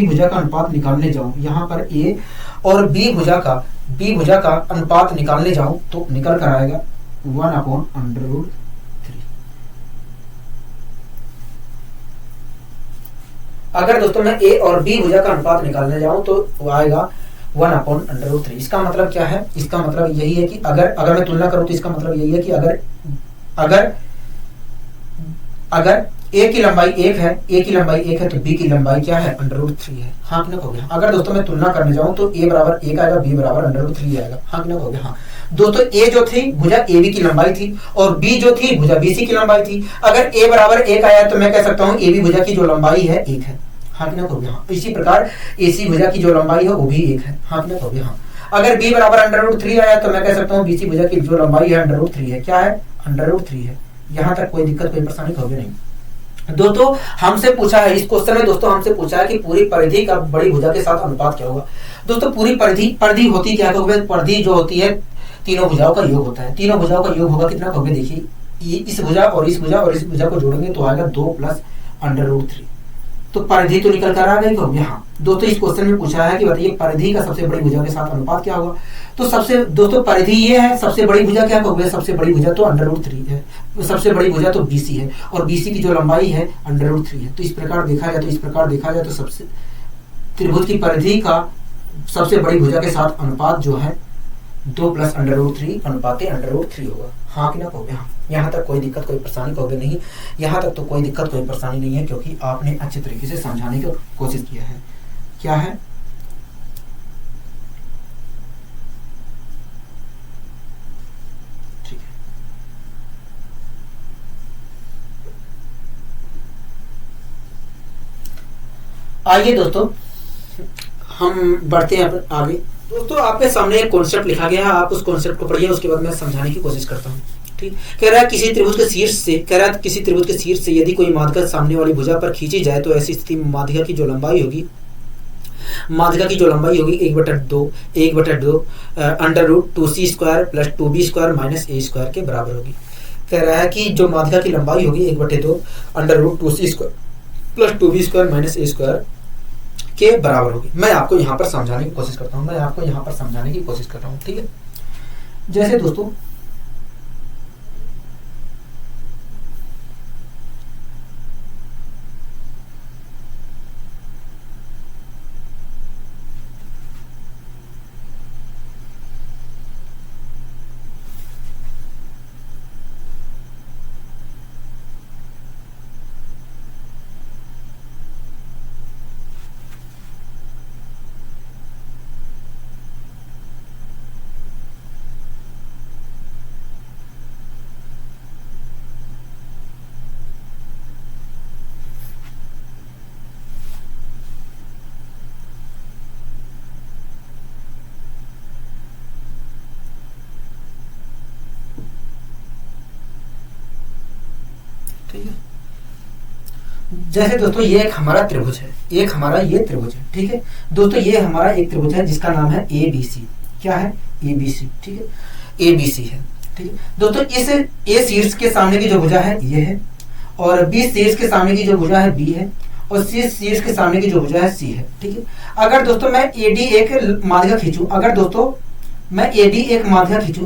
भुजा का अनुपात निकालने जाऊं, यहाँ पर a और b भुजा का अनुपात निकालने जाऊं तो निकल कर आएगा 1/√3। अगर दोस्तों मैं a और b भुजा का अनुपात निकालने जाऊं तो वो आएगा 1/√3। इसका मतलब क्या है? इसका मतलब यही है कि अगर मैं तुलना करूं तो इसका मतलब यही है कि अगर a की लंबाई 1 है तो b की लंबाई क्या है? √3 है। हाँ कि ना हो गया? अगर दोस्तों मैं तुलना करने जाऊं तो a बराबर 1 आएगा, b बराबर √3 आएगा। हाँ कि ना हो गया? हाँ दोस्तों, a जो थी भुजा AB की लंबाई थी और b जो थी भुजा BC की लंबाई थी। अगर a बराबर 1 आया तो मैं कह सकता हूँ AB भुजा की जो लंबाई है 1 है। हाँ कि ना हो गया? हाँ इसी प्रकार AC भुजा की जो लंबाई है वो भी 1 है। हाँ कि ना हो गया? हाँ अगर b बराबर √3 आया तो मैं कह सकता हूँ BC भुजा की जो लंबाई है √3 है। क्या है? √3 है। यहाँ तक कोई दिक्कत कोई परेशानी होगी नहीं। दोस्तों हमसे पूछा है इस क्वेश्चन में, दोस्तों हमसे पूछा है कि पूरी परिधि का बड़ी भुजा के साथ अनुपात क्या होगा। दोस्तों पूरी परिधि होती क्या है? परिधि जो होती है तीनों भुजाओं का योग होता है। तीनों भुजाओं का योग होगा कितना होगा? देखिए इस भुजा और इस भुजा और इस भुजा को जोड़ेंगे तो आएगा 2 + √3। तो परिधि तो निकल कर आ गई होगी। हाँ दोस्तों, इस क्वेश्चन में पूछा है कि बताइए परिधि का सबसे बड़ी भुजा के साथ अनुपात क्या होगा। तो दोस्तों परिधि ये है, सबसे बड़ी भुजा क्या होगी? सबसे बड़ी भुजा तो √3 है, सबसे बड़ी भुजा तो BC है और BC की जो लंबाई है √3 है। तो इस प्रकार देखा जाए तो सबसे त्रिभुज की परिधि का सबसे बड़ी भुजा के साथ अनुपात जो है 2 + √3 अनुपात √3 होगा। हाँ कि ना हो गया? हाँ यहाँ तक कोई दिक्कत कोई परेशानी होगी नहीं, यहाँ तक तो कोई दिक्कत कोई परेशानी नहीं है, क्योंकि आपने अच्छे तरीके से समझाने की कोशिश किया है। क्या है? ठीक है, आइए दोस्तों हम बढ़ते हैं आगे। दोस्तों आपके सामने एक कॉन्सेप्ट लिखा गया है, आप उस कॉन्सेप्ट को पढ़िए, उसके बाद मैं समझाने की कोशिश करता हूँ। ठीक, कह रहा है किसी त्रिभुज के शीर्ष से यदि कोई माध्यिका सामने वाली भुजा पर खींची जाए तो ऐसी स्थिति में माध्यिका की जो लंबाई होगी 1/2 √2c² + 2b² - a² के बराबर होगी। कह रहा है कि जो माध्यिका की लंबाई होगी 1/2 √2c² + 2b² - a² के बराबर होगी। मैं आपको यहाँ पर समझाने की कोशिश करता हूँ। ठीक है, जैसे दोस्तों दोस्तों ये एक हमारा त्रिभुज है, ये त्रिभुज है। ठीक है दोस्तों, ये हमारा एक त्रिभुज है जिसका नाम है ABC। क्या है? ABC। ठीक है, ABC है। ठीक है दोस्तों, इस A शीर्ष के सामने की जो भुजा है ये है, और B शीर्ष के सामने की जो भुजा है B है, और C शीर्ष के सामने की जो भुजा है C है। ठीक है, अगर दोस्तों मैं AD एक माध्यिका खींचूं,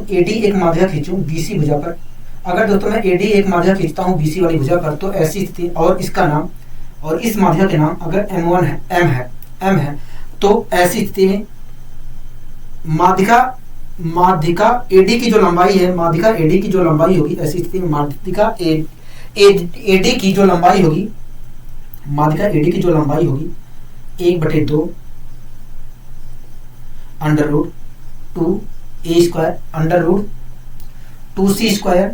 AD एक माध्यिका खींचूं BC भुजा पर, अगर दोस्तों मैं AD एक माध्यिका खींचता हूँ BC वाली भुजा पर, तो ऐसी स्थिति और इसका नाम और इस माध्यिका के नाम अगर M1 है M है तो ऐसी स्थिति में माध्यिका AD की जो लंबाई है, होगी, ऐसी स्थिति में माध्यिका AD की जो लंबाई होगी 1/2 under root 2a² under root 2c²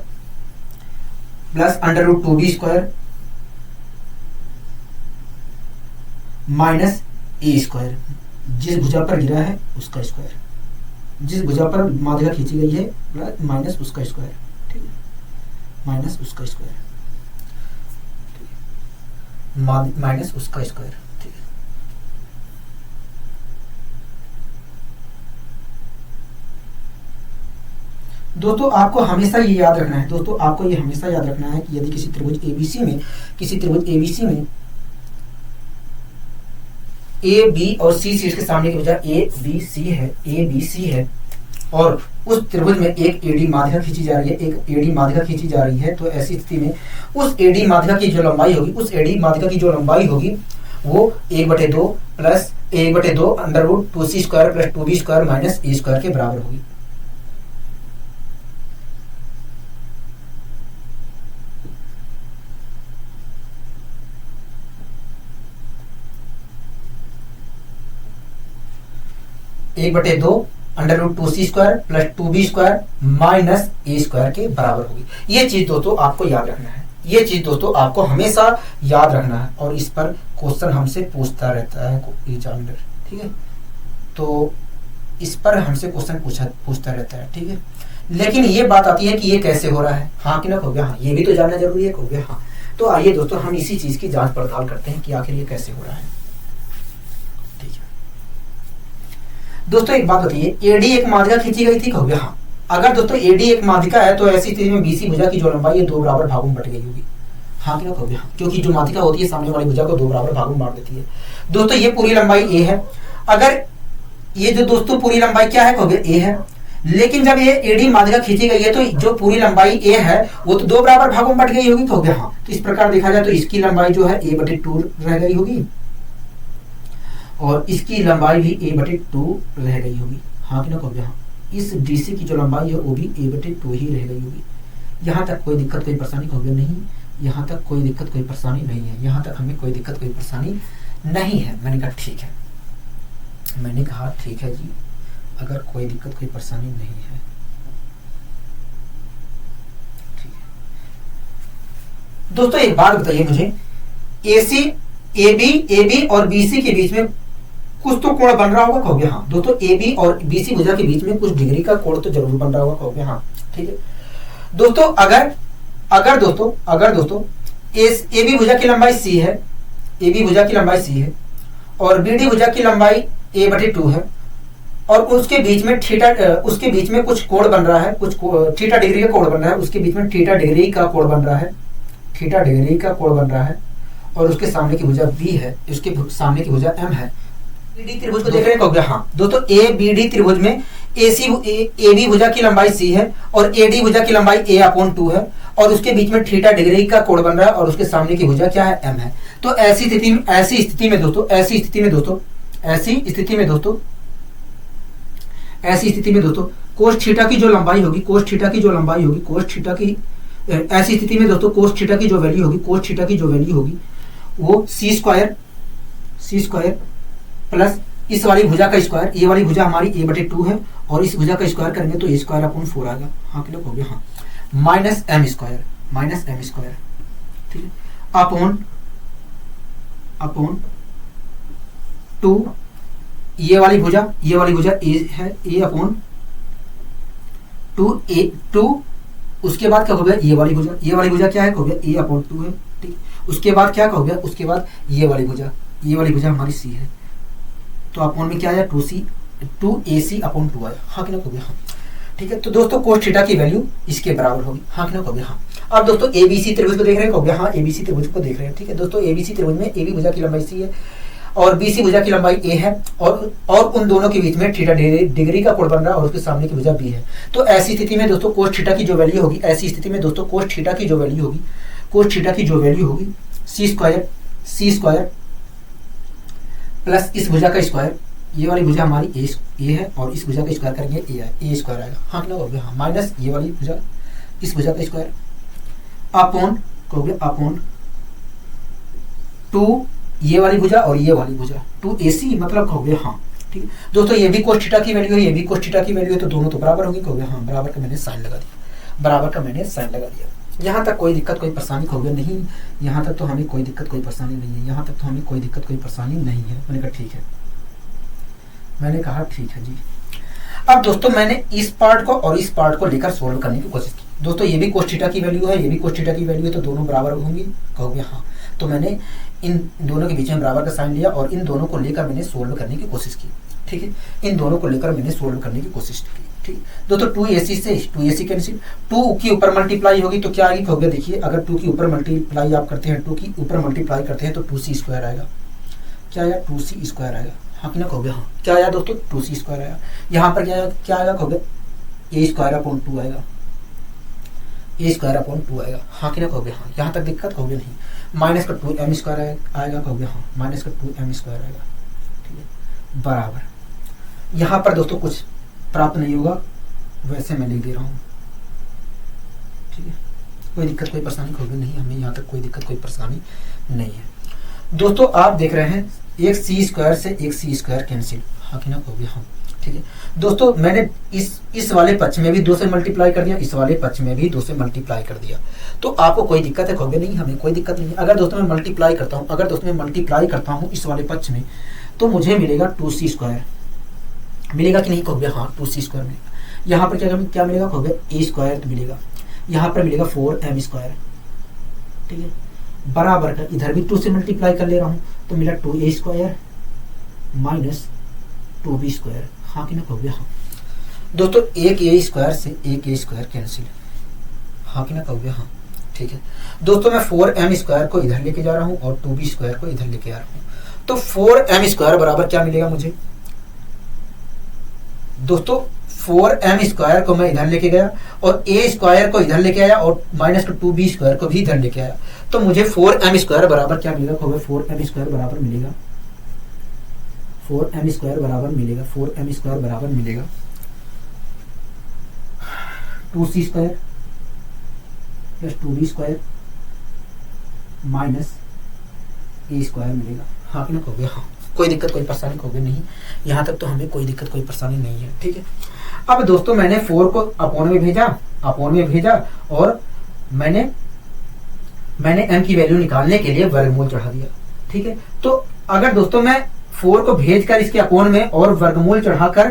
plus under root 2b² minus a², जिस भुजा पर गिरा है उसका स्क्वायर, जिस भुजा पर माध्यिका खींची गई है प्लस माइनस उसका स्क्वायर, ठीक है, माइनस उसका स्क्वायर, माइनस उसका स्क्वायर, ठीक है। दोस्तों आपको हमेशा ये याद रखना है, दोस्तों आपको ये हमेशा याद रखना है कि यदि किसी त्रिभुज एबीसी में ए बी और सी इसके सामने की बजाय ए बी सी है और उस त्रिभुज में एक एडी माध्यिका खींची जा रही है, तो ऐसी स्थिति में उस एडी माध्यिका की जो लंबाई होगी वो 1/2 plus 1/2 under root 2c² plus 2b² minus a² के बराबर होगी। एक बटे 2 under root 2c² plus 2b² minus a² के बराबर होगी। ये चीज दोस्तों आपको याद रखना है, ये चीज दोस्तों आपको हमेशा याद रखना है और इस पर क्वेश्चन हमसे पूछता रहता है एग्जामिनर, ठीक है, तो इस पर हमसे क्वेश्चन पूछता रहता है, ठीक है। लेकिन ये बात आती है कि ये कैसे हो रहा है, हाँ कि ना हो गया, हाँ ये भी तो जानना जरूरी है, हो गया हाँ। तो आइए दोस्तों हम इसी चीज की जांच पड़ताल करते हैं कि आखिर ये कैसे हो रहा है। दोस्तों एक बात बताइए, एडी एक माध्यिका खींची गई थी, हो गया हाँ। अगर दोस्तों एडी एक माध्यिका है तो ऐसी स्थिति में बीसी भुजा की जो लंबाई है 2 बराबर भागों में बट गई होगी, हाँ कि ना, हो गया हाँ, क्योंकि जो माध्यिका होती है सामने वाली भुजा को 2 बराबर भागों में बांट देती है। दोस्तों ये पूरी लंबाई ए है, अगर ये जो दोस्तों पूरी लंबाई क्या है, हो गया ए है, लेकिन जब ये एडी माध्यिका खींची गई है तो जो पूरी लंबाई ए है वो तो 2 बराबर भागों में बट गई होगी, तो हो गया हाँ। तो इस प्रकार देखा जाए तो इसकी लंबाई जो है a/2 रह गई होगी और इसकी लंबाई भी a/2 रह गई होगी, हाँ कि ना, हो गया हाँ। इस डीसी की जो लंबाई है वो भी a/2 ही रह गई होगी। यहाँ तक कोई दिक्कत कोई परेशानी, हो गया नहीं, यहाँ तक कोई दिक्कत कोई परेशानी नहीं है, यहाँ तक हमें कोई दिक्कत कोई परेशानी नहीं है। मैंने कहा ठीक है, मैंने कहा ठीक है जी, अगर कोई दिक्कत कोई परेशानी नहीं है, ठीक है। दोस्तों एक बात बताइए मुझे, ए बी और बीसी के बीच में कुछ तो कोण बन रहा होगा, हो गया हाँ। दोस्तों ए बी और बीसी भुजा के बीच में कुछ डिग्री का कोण तो जरूर बन रहा होगा, हो गया हाँ, ठीक है। दोस्तों अगर दोस्तों ए बी भुजा की लंबाई सी है, ए बी भुजा की लंबाई सी है और बी डी भुजा की लंबाई a/2 है और उसके बीच में कुछ कोण बन रहा है, कुछ थीटा डिग्री का कोण बन रहा है, उसके बीच में थीटा डिग्री का कोण बन रहा है, थीटा डिग्री का कोण बन रहा है और उसके सामने की भुजा b है, उसके सामने की भुजा m है। बीडी त्रिभुज को देख रहे हैं, हो गया हाँ। दोस्तों ए बी डी त्रिभुज में ए बी भुजा की लंबाई c है और ए डी भुजा की लंबाई a/2 है और उसके बीच में थीटा डिग्री का कोण बन रहा है और उसके सामने की भुजा क्या है, m है। तो ऐसी स्थिति में दोस्तों कोस थीटा की जो लंबाई होगी, ऐसी स्थिति में दोस्तों कोस थीटा की जो वैल्यू होगी वो c² प्लस इस वाली भुजा का स्क्वायर, ये वाली भुजा हमारी a/2 है और इस भुजा का स्क्वायर करेंगे तो a²/4 आएगा, हाँ कि हो गया हाँ, माइनस m², ठीक है, अपॉन 2 ये वाली भुजा a है, a/2 उसके बाद क्या हो गया, ये वाली भुजा क्या है, हो गया a/2 है, ठीक। उसके बाद क्या हो गया, उसके बाद ये वाली भुजा हमारी c है, तो अपॉन में क्या आया 2ac/2 आया, हाँ कि ना, हो गया हाँ, ठीक है। तो दोस्तों कोस थीटा की वैल्यू इसके बराबर होगी, हाँ कि ना, हो गया हाँ। अब दोस्तों एबीसी त्रिभुज को देख रहे हैं, हो गया हाँ, एबीसी त्रिभुज को देख रहे हैं, ठीक है। दोस्तों एबीसी त्रिभुज में एबी भुजा की लंबाई c है और बीसी भुजा की लंबाई a है और उन दोनों के बीच में थीटा डिग्री का कोण बन रहा है और उसके सामने की भुजा b है। तो ऐसी स्थिति में दोस्तों कोस थीटा की जो वैल्यू होगी, कोस थीटा की जो वैल्यू होगी c² प्लस इस भुजा का स्क्वायर, ये वाली भुजा हमारी a है और इस भुजा का स्क्वायर करेंगे a² आएगा, हाँ कि ना, हो गया हाँ, माइनस ये वाली भुजा इस भुजा का स्क्वायर अपॉन 2 ये वाली भुजा और ये वाली भुजा 2ac मतलब हो गया हाँ ठीक है दोस्तों, ये भी cos थीटा की वैल्यू है, ये भी cos थीटा की वैल्यू है, तो दोनों तो बराबर होंगे। कहोगे हाँ बराबर का मैंने साइन लगा दिया, बराबर का मैंने साइन लगा दिया। यहाँ तक कोई दिक्कत कोई परेशानी कहोगे नहीं, यहाँ तक तो हमें कोई दिक्कत कोई परेशानी नहीं है, यहाँ तक तो हमें कोई दिक्कत कोई परेशानी नहीं है। मैंने कहा ठीक है, मैंने कहा ठीक है जी। अब दोस्तों मैंने इस पार्ट को और इस पार्ट को लेकर सोल्व करने की कोशिश की। दोस्तों ये भी cos थीटा की वैल्यू है, ये भी cos थीटा की वैल्यू है, तो दोनों बराबर होंगी। कहोगे हाँ, तो मैंने इन दोनों के बीच में बराबर का साइन लिया और इन दोनों को लेकर मैंने सोल्व करने की कोशिश की। ठीक है, इन दोनों को लेकर मैंने सोल्व करने की कोशिश की। ठीक दोस्तों, 2ac से 2ac कैंसिल, 2 की ऊपर मल्टीप्लाई होगी तो क्या आएगी। कहोगे देखिए, अगर 2 की ऊपर मल्टीप्लाई आप करते हैं, 2 की ऊपर मल्टीप्लाई करते हैं तो 2c स्क्वायर आएगा। क्या आया, 2c स्क्वायर आएगा। हाँ कि ना कहोगे हाँ, क्या आया दोस्तों, 2c स्क्वायर आया। यहाँ पर क्या आएगा कहोगे, a स्क्वायर अपॉन 2 आएगा, a स्क्वायर अपॉन 2 आएगा। हाँ कि ना कहोगे हाँ, यहाँ तक दिक्कत कहोगे नहीं। माइनस का 2m स्क्वायर आएगा। कहोगे हाँ, माइनस का 2m स्क्वायर आएगा। ठीक है, बराबर। यहाँ पर दोस्तों कुछ प्राप्त नहीं होगा, वैसे मैं लिख दे रहा हूँ। ठीक है, कोई दिक्कत कोई परेशानी कहोगे नहीं, हमें यहाँ तक कोई दिक्कत कोई परेशानी नहीं है। दोस्तों आप देख रहे हैं एक c स्क्वायर से एक c स्क्वायर कैंसिल। हाँ कि ना कहोगे हाँ। ठीक है दोस्तों, मैंने इस वाले पक्ष में भी 2 से मल्टीप्लाई कर दिया, इस वाले पक्ष में भी 2 से मल्टीप्लाई कर दिया। तो आपको कोई दिक्कत है कहोगे नहीं, हमें कोई दिक्कत नहीं है। अगर दोस्तों मैं मल्टीप्लाई करता हूँ, अगर दोस्तों मैं मल्टीप्लाई करता हूँ इस वाले पक्ष में, तो मुझे मिलेगा 2c स्क्वायर। मिलेगा कि नहीं कहोगे हाँ, 2c स्क्वायर मिलेगा। यहाँ पर क्या मिलेगा कहोगे, a स्क्वायर तो मिलेगा। यहाँ पर मिलेगा 4m स्क्वायर। ठीक है, बराबर का इधर भी 2 से मल्टीप्लाई कर ले रहा हूँ तो मिला 2a square minus 2b square. हाँ कि ना कहोगे हाँ। दोस्तों एक a स्क्वायर से एक a स्क्वायर कैंसिल। हाँ कि ना कहोगे हाँ। ठीक है दोस्तों, मैं 4m स्क्वायर को इधर लेके जा रहा हूँ और 2b स्क्वायर को इधर लेके आ रहा हूँ, तो 4m स्क्वायर बराबर क्या मिलेगा मुझे दोस्तों, 4m स्क्वायर को मैं इधर लेके गया और a स्क्वायर को इधर लेके आया और माइनस का 2b स्क्वायर को भी इधर लेके आया, तो मुझे 4m स्क्वायर बराबर क्या मिलेगा कहोगे, 4m स्क्वायर बराबर मिलेगा, 4m स्क्वायर बराबर मिलेगा, 4m स्क्वायर बराबर मिलेगा 2c square plus 2b square minus a square मिलेगा। हाँ कि ना कहोगे हाँ, कोई दिक्कत कोई परेशानी कहोगे नहीं, यहाँ तक तो हमें कोई दिक्कत कोई परेशानी नहीं है। ठीक है, अब दोस्तों मैंने 4 को अपॉन में भेजा और मैंने m की वैल्यू निकालने के लिए वर्गमूल चढ़ा दिया। ठीक है, तो अगर दोस्तों मैं 4 को भेजकर इसके अपॉन में और वर्गमूल चढ़ाकर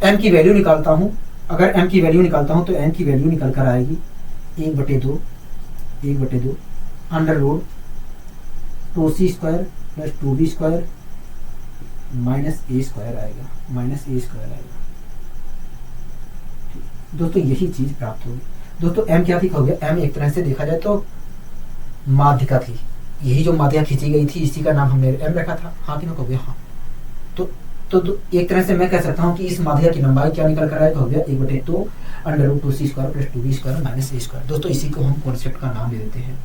m की वैल्यू निकालता हूं, अगर m की वैल्यू निकालता हूं तो m की वैल्यू निकल कर आएगी 1/2 under root 2c square plus 2b square minus a square आएगा। दोस्तों यही चीज प्राप्त होगी। दोस्तों m क्या थी कहोगे, m एक तरह से देखा जाए तो माध्यिका थी, यही जो माध्यिका खींची गई थी इसी का नाम हमने m रखा था। हाँ कि ना कहोगे हाँ। तो एक तरह से मैं कह सकता हूँ कि इस माध्यिका की लंबाई क्या निकल कर आएगा, हो गया 1/2 under root 2c square plus 2b square minus a square. दोस्तों इसी को हम कॉन्सेप्ट का नाम दे देते हैं।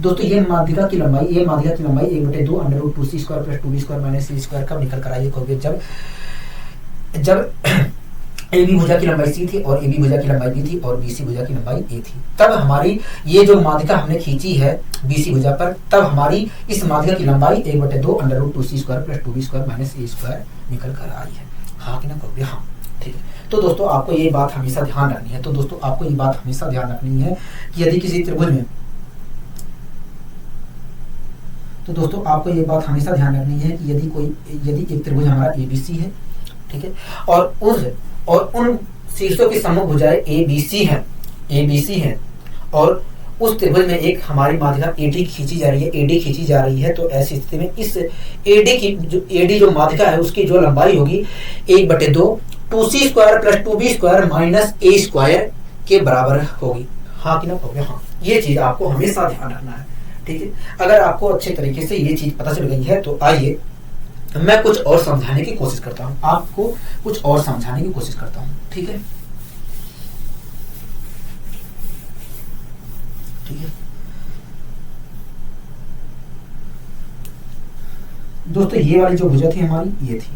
दोस्तों ये माध्यिका की लंबाई 1/2 under root 2c square plus 2b square minus a square कब निकल कर आई कहोगे, जब AB भुजा की लंबाई c थी और AB भुजा की लंबाई b थी और BC भुजा की लंबाई a थी, तब हमारी ये जो माध्यिका हमने खींची है BC भुजा पर, तब हमारी इस माध्यिका की लंबाई 1/2 under root 2c square plus 2b square minus a square निकल कर आई है। हाँ कि ना कहोगे हाँ। ठीक है, तो दोस्तों आपको ये बात हमेशा ध्यान रखनी है। तो दोस्तों आपको ये बात हमेशा ध्यान रखनी है कि यदि किसी त्रिभुज में, तो दोस्तों आपको ये बात हमेशा ध्यान रखनी है कि यदि एक त्रिभुज हमारा ABC है, ठीक है, और उन शीर्षों की समूह भुजाएं ABC है और उस त्रिभुज में एक हमारी माध्यिका AD खींची जा रही है, तो ऐसी स्थिति में इस AD जो माध्यिका है उसकी जो लंबाई होगी 1/2 2c square plus 2b square minus a square के बराबर होगी। हाँ कि ना कहोगे हाँ। ये चीज आपको हमेशा ध्यान रखना है। ठीक है, अगर आपको अच्छे तरीके से ये चीज पता चल गई है तो आइए मैं कुछ और समझाने की कोशिश करता हूँ, आपको कुछ और समझाने की कोशिश करता हूँ। ठीक है, दोस्तों ये वाली जो भुजा थी हमारी, ये थी,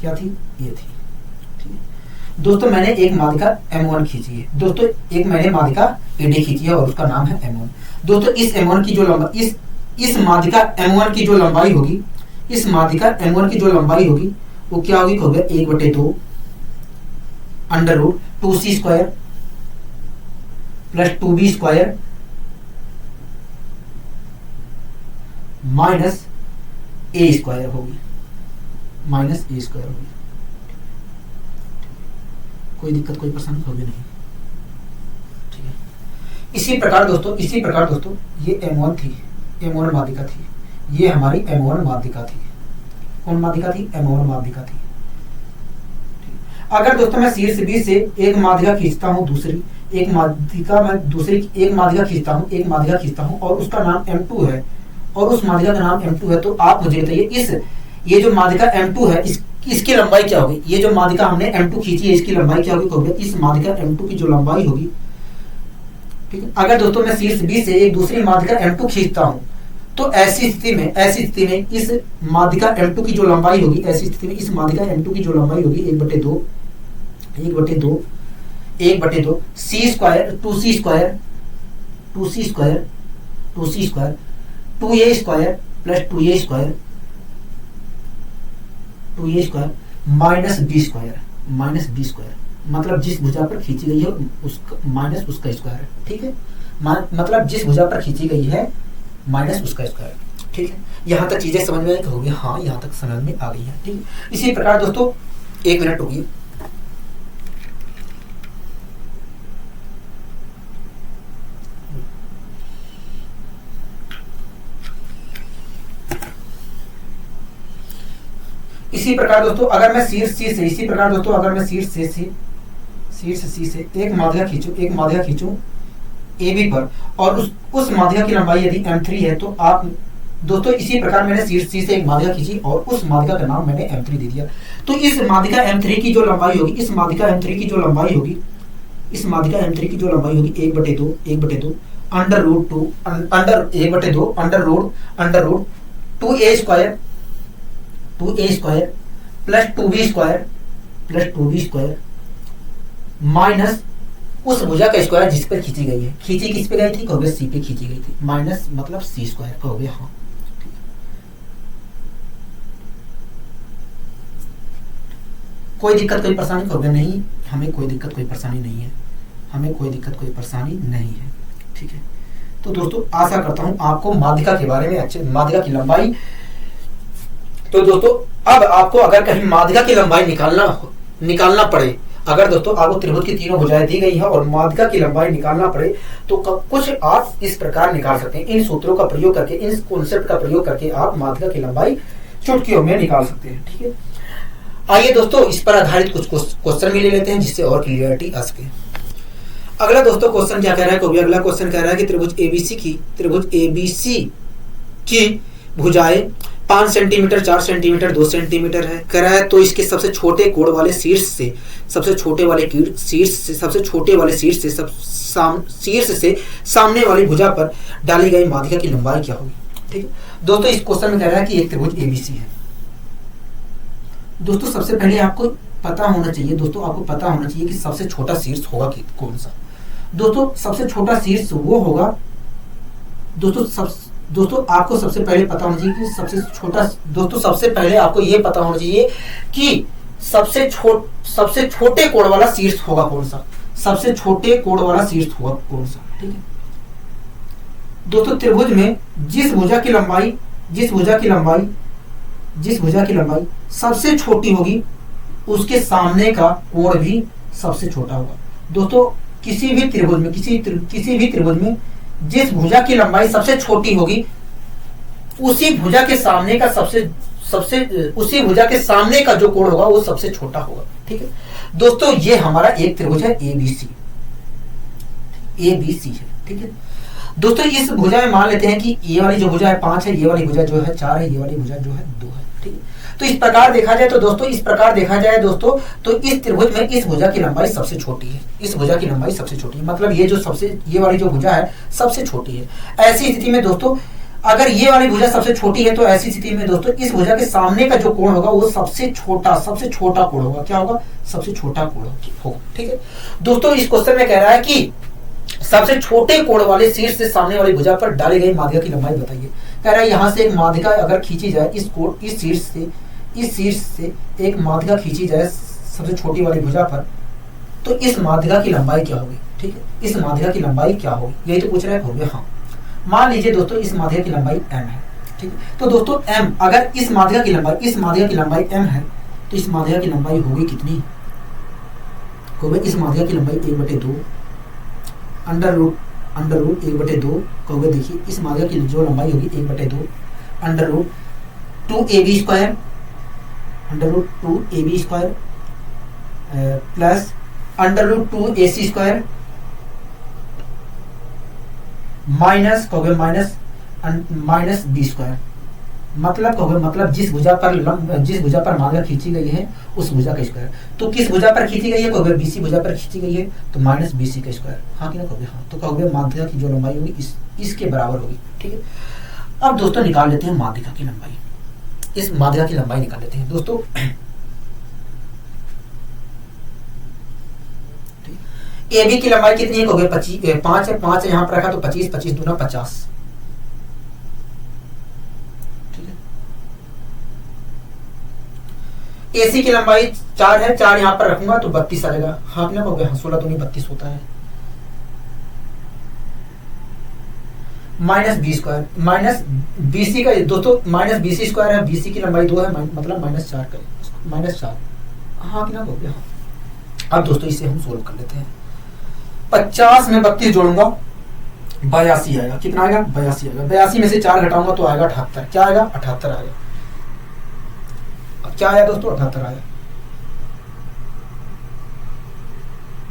क्या थी, ये थी। ठीक है दोस्तों, मैंने एक माध्यिका M1 खींची है। दोस्तों एक मैंने माध्यिका AD खींची है और उसका नाम है M1। दोस्तों इस M1 की जो इस माध्यिका M1 की जो लंबाई होगी, इस माध्यिका M1 की जो लंबाई होगी वो क्या होगी, हो गया 1/2 under root 2c² plus 2b² minus a² होगी, माइनस a² होगी। कोई दिक्कत कोई परेशानी होगी नहीं, ठीक है। इसी प्रकार दोस्तों ये M1 थी, M1 माध्यिका थी, ये हमारी M1 माध्यिका थी। कौन माध्यिका थी? M1 माध्यिका थी। अगर दोस्तों मैं शीर्ष B से एक माध्यिका खींचता हूं, दूसरी एक माध्यिका, मैं दूसरी एक माध्यिका खींचता हूं और उसका नाम M2 है और उस माध्यिका का नाम M2 है, तो आप मुझे बताइए ये जो माध्यिका M2 है इसकी लंबाई क्या होगी? ये जो माध्यिका हमने M2 खींची है इसकी लंबाई क्या होगी? इस माध्यिका M2 की जो लंबाई होगी, ठीक है। अगर दोस्तों मैं शीर्ष B से एक दूसरी माध्यिका M2 खींचता हूं, तो ऐसी स्थिति में इस माध्यिका M2 की जो लंबाई होगी, ऐसी स्थिति में इस माध्यिका M2 की जो लंबाई होगी 1/2 c² 2a² plus 2a² minus b², मतलब जिस भुजा पर खींची गई है उसका माइनस उसका स्क्वायर, ठीक है। मतलब जिस भुजा पर खींची गई है माइनस उसका स्क्वायर, ठीक है। यहां तक चीजें समझ में होगी? हाँ, यहां तक समझ में आ गई है, ठीक है। इसी प्रकार दोस्तों 1 मिनट रुकिए। इसी प्रकार दोस्तों अगर मैं शीर्ष C से एक माध्यिका खींचूं AB पर और उस माध्यिका की लंबाई यदि M3 है, तो आप दोस्तों इसी प्रकार मैंने शीर्ष C से एक माध्यिका खींची और उस माध्यिका का नाम मैंने M3 दे दिया। तो इस माध्यिका M3 की जो लंबाई होगी, 1/2 under root 2a² plus 2b² minus उस भुजा का स्क्वायर जिस पर खींची गई है। खींची किस पे गई थी? कहोगे C पे खींची गई थी, माइनस मतलब c² कहोगे। हाँ, कोई दिक्कत कोई परेशानी कहोगे? नहीं, हमें कोई दिक्कत कोई परेशानी नहीं है, ठीक है। तो दोस्तों आशा करता हूं आपको माध्यिका के बारे में माध्यिका की लंबाई। तो दोस्तों अब आपको अगर कहीं माध्यिका की लंबाई निकालना पड़े, अगर दोस्तों आपको त्रिभुज की तीनों भुजाएं दी गई है और माध्यिका की लंबाई निकालना पड़े, तो कुछ आप इस प्रकार निकाल सकते हैं। इन सूत्रों का प्रयोग करके, इन कॉन्सेप्ट का प्रयोग करके आप माध्यिका की लंबाई चुटकियों में निकाल सकते हैं, ठीक है। आइए दोस्तों इस पर आधारित कुछ क्वेश्चन भी ले लेते हैं जिससे और क्लियरिटी आ सके। अगला दोस्तों क्वेश्चन क्या कह रहा है? अगला क्वेश्चन कह रहा है कि त्रिभुज ABC की भुजाएं 5 सेंटीमीटर, 4 सेंटीमीटर, 2 सेंटीमीटर है। कह रहा है तो इसके सबसे छोटे कोण वाले शीर्ष से सबसे छोटे शीर्ष से सामने वाली भुजा पर डाली गई माध्यिका की लंबाई क्या होगी, ठीक है। दोस्तों इस क्वेश्चन में कह रहा है कि एक त्रिभुज ABC है। दोस्तों सबसे पहले आपको पता होना चाहिए कि सबसे छोटा शीर्ष होगा कौन सा। दोस्तों सबसे छोटा शीर्ष वो होगा, दोस्तों आपको सबसे पहले पता होना चाहिए कि सबसे पहले आपको ये पता होना चाहिए कि सबसे छोटे कोण वाला शीर्ष होगा कौन सा। ठीक है दोस्तों, त्रिभुज में जिस भुजा की लंबाई सबसे छोटी होगी उसके सामने का कोण भी सबसे छोटा होगा। दोस्तों किसी भी त्रिभुज में जिस भुजा की लंबाई सबसे छोटी होगी उसी भुजा के सामने का जो कोण होगा वो सबसे छोटा होगा। ठीक है दोस्तों, ये हमारा एक त्रिभुज है ABC है। ठीक है दोस्तों, इस भुजा में मान लेते हैं कि ये वाली जो भुजा है 5 है, ये वाली भुजा जो है 4 है, ये वाली भुजा जो है 2 है। ठीक है, तो इस प्रकार देखा जाए तो दोस्तों तो इस त्रिभुज में इस भुजा की लंबाई सबसे छोटी है। मतलब ये वाली जो भुजा है सबसे छोटी है। ऐसी स्थिति में दोस्तों अगर ये वाली भुजा सबसे छोटी है तो ऐसी स्थिति में दोस्तों इस भुजा के सामने का जो कोण होगा वो सबसे छोटा कोण होगा। क्या होगा? सबसे छोटा कोण होगा। ठीक है दोस्तों, इस क्वेश्चन में कह रहा है कि सबसे छोटे कोण वाले शीर्ष से सामने वाली भुजा पर डाली गई माध्यिका की लंबाई बताइए। कह रहा है यहां से एक माध्यिका अगर खींची जाए इस शीर्ष इस शीर्ष से एक माध्यिका खींची जाए सबसे छोटी वाली भुजा पर, तो इस माध्यिका की लंबाई क्या होगी? ठीक है, इस माध्यिका की लंबाई क्या होगी, यही तो पूछ रहा है। हो गया हाँ। मान लीजिए दोस्तों इस माध्यिका की लंबाई m है। ठीक है, तो दोस्तों m, अगर इस माध्यिका की लंबाई m है, तो इस माध्यिका की लंबाई होगी कितनी? होगी इस माध्यिका की लंबाई 1/2 अंडर रूट 1/2 कहोगे। देखिए इस माध्यिका की जो लंबाई होगी 1/2 under root 2ab square, under root 2ab square plus under root 2ac square minus कहोगे माइनस b स्क्वायर। मतलब कहोगे मतलब जिस भुजा पर माध्यिका खींची गई है उस भुजा का स्क्वायर। तो किस भुजा पर खींची गई है? कहोगे BC भुजा पर खींची गई है, तो माइनस BC का स्क्वायर। हाँ कि ना कहोगे हाँ। तो कहोगे माध्यिका की जो लंबाई होगी इसके बराबर होगी। ठीक है, अब दोस्तों निकाल लेते हैं माध्यिका की लंबाई। इस माध्यिका की लंबाई निकाल लेते हैं दोस्तों। AB की लंबाई कितनी है? कहोगे 5 है, 5 यहाँ पर रखा तो 25, 25 दूना 50। ठीक है, AC की लंबाई 4 है, 4 यहाँ पर रखूंगा तो 32 आ जाएगा। हाँ ना कहोगे हाँ। 16 दूनी 32 होता है। Minus B square, minus BC का दोस्तों माइनस BC स्क्वायर है, BC की लंबाई 2 है, मतलब -4 का -4। हाँ कि ना कहोगे हाँ। अब दोस्तों इसे हम सोल्व कर लेते हैं। 50 में 32 जोड़ूंगा 82 आएगा। कितना आएगा? 82 आएगा। 82 में से 4 घटाऊंगा तो आएगा 78। क्या आएगा? 78 आएगा। अब क्या आया दोस्तों? 78 आया।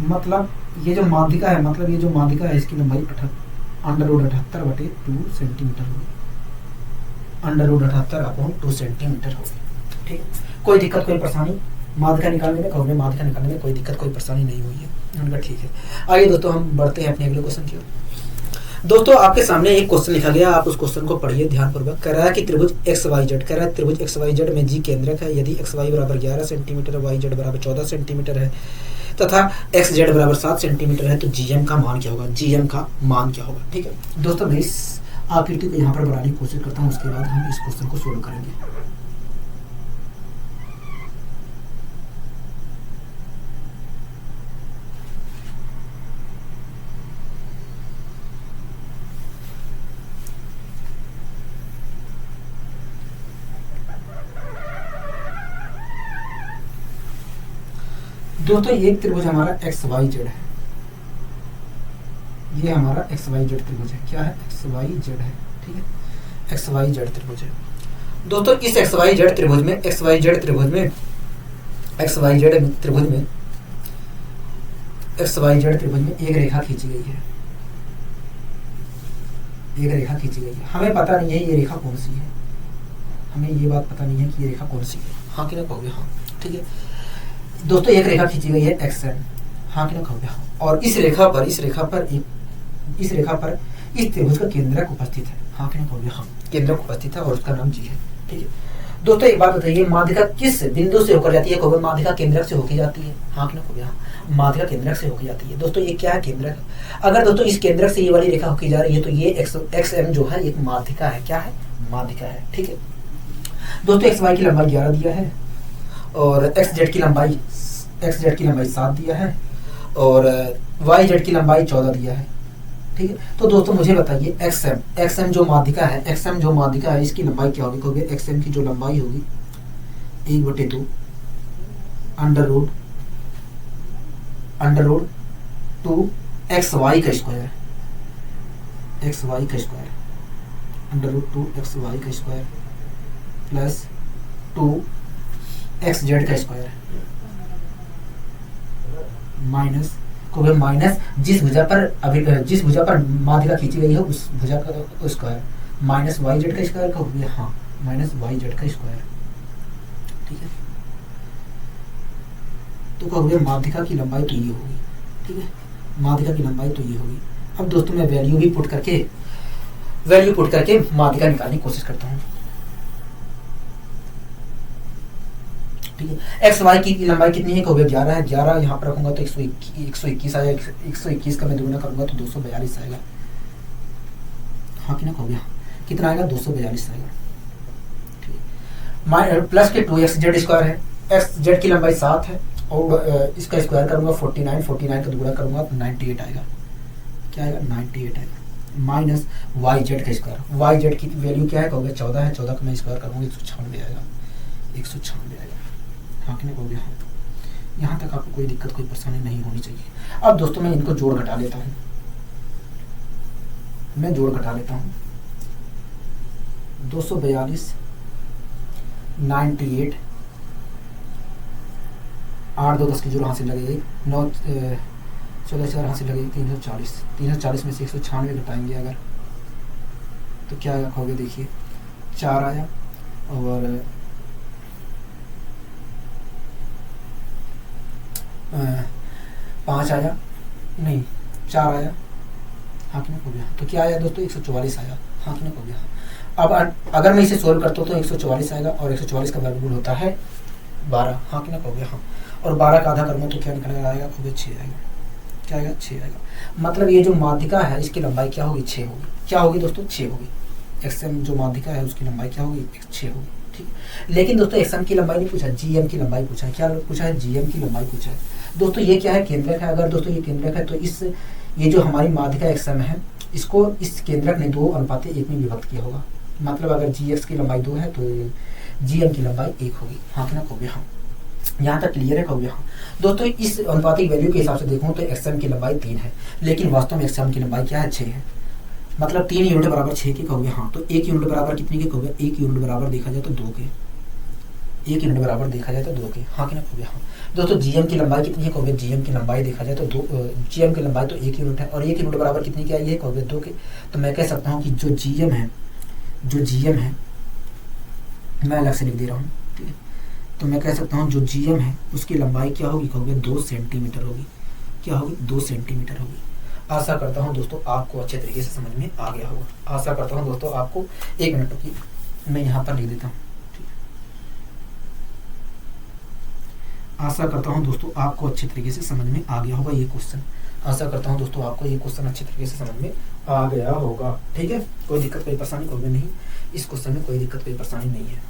मतलब ये जो माध्यिका है, इसकी लंबाई अंडर रूट 78/2 सेंटीमीटर होगी। अंडर रूट 78/2 सेंटीमीटर होगी। ठीक है, कोई दिक्कत कोई परेशानी माध्यिका निकालने में, कहोगे माध्यिका निकालने में कोई दिक्कत कोई परेशानी नहीं हुई है? उनका ठीक है। आइए दोस्तों हम बढ़ते हैं अपने अगले क्वेश्चन की ओर। दोस्तों आपके सामने एक क्वेश्चन लिखा गया, आप उस क्वेश्चन को पढ़िए ध्यानपूर्वक। कह रहा है कि त्रिभुज XYZ, कह रहा है त्रिभुज XYZ में G केंद्रक है। यदि XY बराबर 11 सेंटीमीटर, YZ बराबर 14 सेंटीमीटर है तथा XZ बराबर 7 सेंटीमीटर है, तो GM का मान क्या होगा? GM का मान क्या होगा? ठीक है दोस्तों, मैं इस आकृति को यहाँ पर बनाने की कोशिश करता हूँ, उसके बाद हम इस क्वेश्चन को सोल्व करेंगे। दोस्तों एक त्रिभुज हमारा XYZ है, ये हमारा XYZ त्रिभुज है। क्या है? XYZ है। ठीक है, XYZ त्रिभुज है। दोस्तों इस XYZ त्रिभुज में एक रेखा खींची गई है। हमें पता नहीं है ये रेखा कौन सी है, हमें ये बात पता नहीं है कि ये रेखा कौन सी है। हाँ कि ना कहोगे हाँ। ठीक है दोस्तों, एक रेखा खींची गई है XN। हाँ कि ना कहोगे हाँ। और इस रेखा पर इस त्रिभुज का केंद्रक उपस्थित है। हाँ कि ना कहोगे हाँ। केंद्रक उपस्थित है और उसका नाम G है। ठीक है दोस्तों, एक बात बताइए, माध्यिका किस बिंदु से होकर जाती है? कहोगे माध्यिका केंद्रक से होकर जाती है। हाँ कि ना कहोगे हाँ। माध्यिका केंद्रक से होकर जाती है। दोस्तों ये क्या है? केंद्रक। अगर दोस्तों इस केंद्रक से ये वाली रेखा होकर जा रही है तो ये XM जो है एक माध्यिका है। क्या है? माध्यिका है। ठीक है दोस्तों, XY की लंबाई 11 दिया है और XZ की लंबाई 7 दिया है और YZ की लंबाई 14 दिया है। ठीक है, तो दोस्तों मुझे बताइए XM जो माध्यिका है इसकी लंबाई क्या होगी? कहोगे XM की जो लंबाई होगी 1/2 अंडर रूट 2 XY का स्क्वायर अंडर रूट 2 XY का स्क्वायर प्लस 2 XZ का स्क्वायर माइनस जिस भुजा पर माध्यिका खींची गई है उस भुजा का स्क्वायर माइनस YZ का स्क्वायर का हो गया। हाँ, माइनस YZ का स्क्वायर। ठीक है, तो कहोगे माध्यिका की लंबाई तो ये होगी। ठीक है, माध्यिका की लंबाई तो ये होगी। अब दोस्तों मैं वैल्यू पुट करके माध्यिका निकालने की कोशिश करता हूँ। ठीक है, XY की लंबाई कितनी है? कहोगे 11 है। 11 यहाँ पर रखूंगा तो 121 आएगा। 121 का मैं दुगुना करूंगा तो 242 आएगा। हाँ कि ना कहोगे हाँ। कितना आएगा? 242 आएगा। ठीक है, प्लस के 2xz² है, xz की लंबाई 7 है और इसका स्क्वायर करूंगा 49, 49 का दुगुना करूंगा तो 98 आएगा। क्या आएगा? 98 आएगा। माइनस yz का स्क्वायर, yz की वैल्यू क्या है कहोगे? 14 है, 14 का मैं स्क्वायर करूंगा 196 आएगा, 196 आएगा। हाँ कि नहीं कहोगे? हाँ। यहाँ तक आपको कोई दिक्कत कोई परेशानी नहीं होनी चाहिए। अब दोस्तों मैं इनको जोड़ घटा लेता हूँ, मैं जोड़ घटा लेता हूँ। 242, 98, 8 2 10 की जोड़ हासिल लगेगी, 9 14 4 हासिल लगेगी 340, 340 में से 196 घटाएंगे अगर तो क्या आएगा कहोगे? देखिए 4 आया और 5 आया, नहीं 4 आया। हाँ कि नहीं हो गया? तो क्या आया दोस्तों? 144 आया। हाँ कि नहीं हो गया? अब अगर मैं इसे सोल्व करता हूँ तो 144 आएगा और 144 का वर्गमूल होता है 12। हाँ कि नहीं हो गया? हाँ। और 12 का आधा करूँगा तो क्या निकल आएगा? कहोगे 6 आएगा। क्या आएगा? 6 आएगा। मतलब ये जो माध्यिका है इसकी लंबाई क्या होगी? 6 होगी। क्या होगी दोस्तों? 6 होगी। एक्सएम जो माध्यिका है उसकी लंबाई क्या होगी? 6 होगी। ठीक। लेकिन दोस्तों एक्सएम की लंबाई नहीं पूछा, जीएम की लंबाई पूछा है। क्या पूछा है? जीएम की लंबाई पूछा है। दोस्तों ये क्या है? केंद्रक है। अगर दोस्तों ये केंद्रक है तो इस ये जो हमारी माध्यिका एक्सएम है इसको इस केंद्रक ने 2:1 में विभक्त किया होगा। मतलब अगर जीएक्स की लंबाई 2 है तो जीएम की लंबाई 1 होगी। हाँ कि ना कहोगे? हाँ। यहाँ तक क्लियर है कहोगे? हाँ। दोस्तों इस अनुपातिक वैल्यू के हिसाब से देखूं तो एक्सएम की लंबाई 3 है, लेकिन वास्तव में एक्सएम की लंबाई क्या है? 6 है। मतलब 3 यूनिट बराबर 6 के कहोगे? हाँ। तो 1 यूनिट बराबर कितने के कहोगे? 1 यूनिट बराबर देखा जाए तो 2 के। 1 यूनिट बराबर देखा जाए तो 2 के। हाँ कि ना कहोगे? हाँ। दोस्तों जीएम की लंबाई कितनी है कहोगे? जीएम की लंबाई देखा जाए तो जीएम की लंबाई तो 1 यूनिट है और 1 यूनिट बराबर कितनी की आई है कहोगे? 2 के। तो मैं कह सकता हूँ कि जो जीएम है मैं अलग से लिख दे रहा हूँ, ठीक है। तो मैं कह सकता हूँ जो जीएम है उसकी लंबाई क्या होगी कहोगे? 2 सेंटीमीटर होगी। क्या होगी? 2 सेंटीमीटर होगी। आशा करता हूँ दोस्तों आपको अच्छे तरीके से समझ में आ गया होगा। आशा करता हूँ दोस्तों आपको, 1 मिनट की मैं यहाँ पर लिख देता हूँ। आशा करता हूँ दोस्तों आपको अच्छे तरीके से समझ में आ गया होगा ये क्वेश्चन। आशा करता हूँ दोस्तों आपको ये क्वेश्चन अच्छे तरीके से समझ में आ गया होगा। ठीक है, कोई दिक्कत कोई परेशानी होगी नहीं, इस क्वेश्चन में कोई दिक्कत कोई परेशानी नहीं है।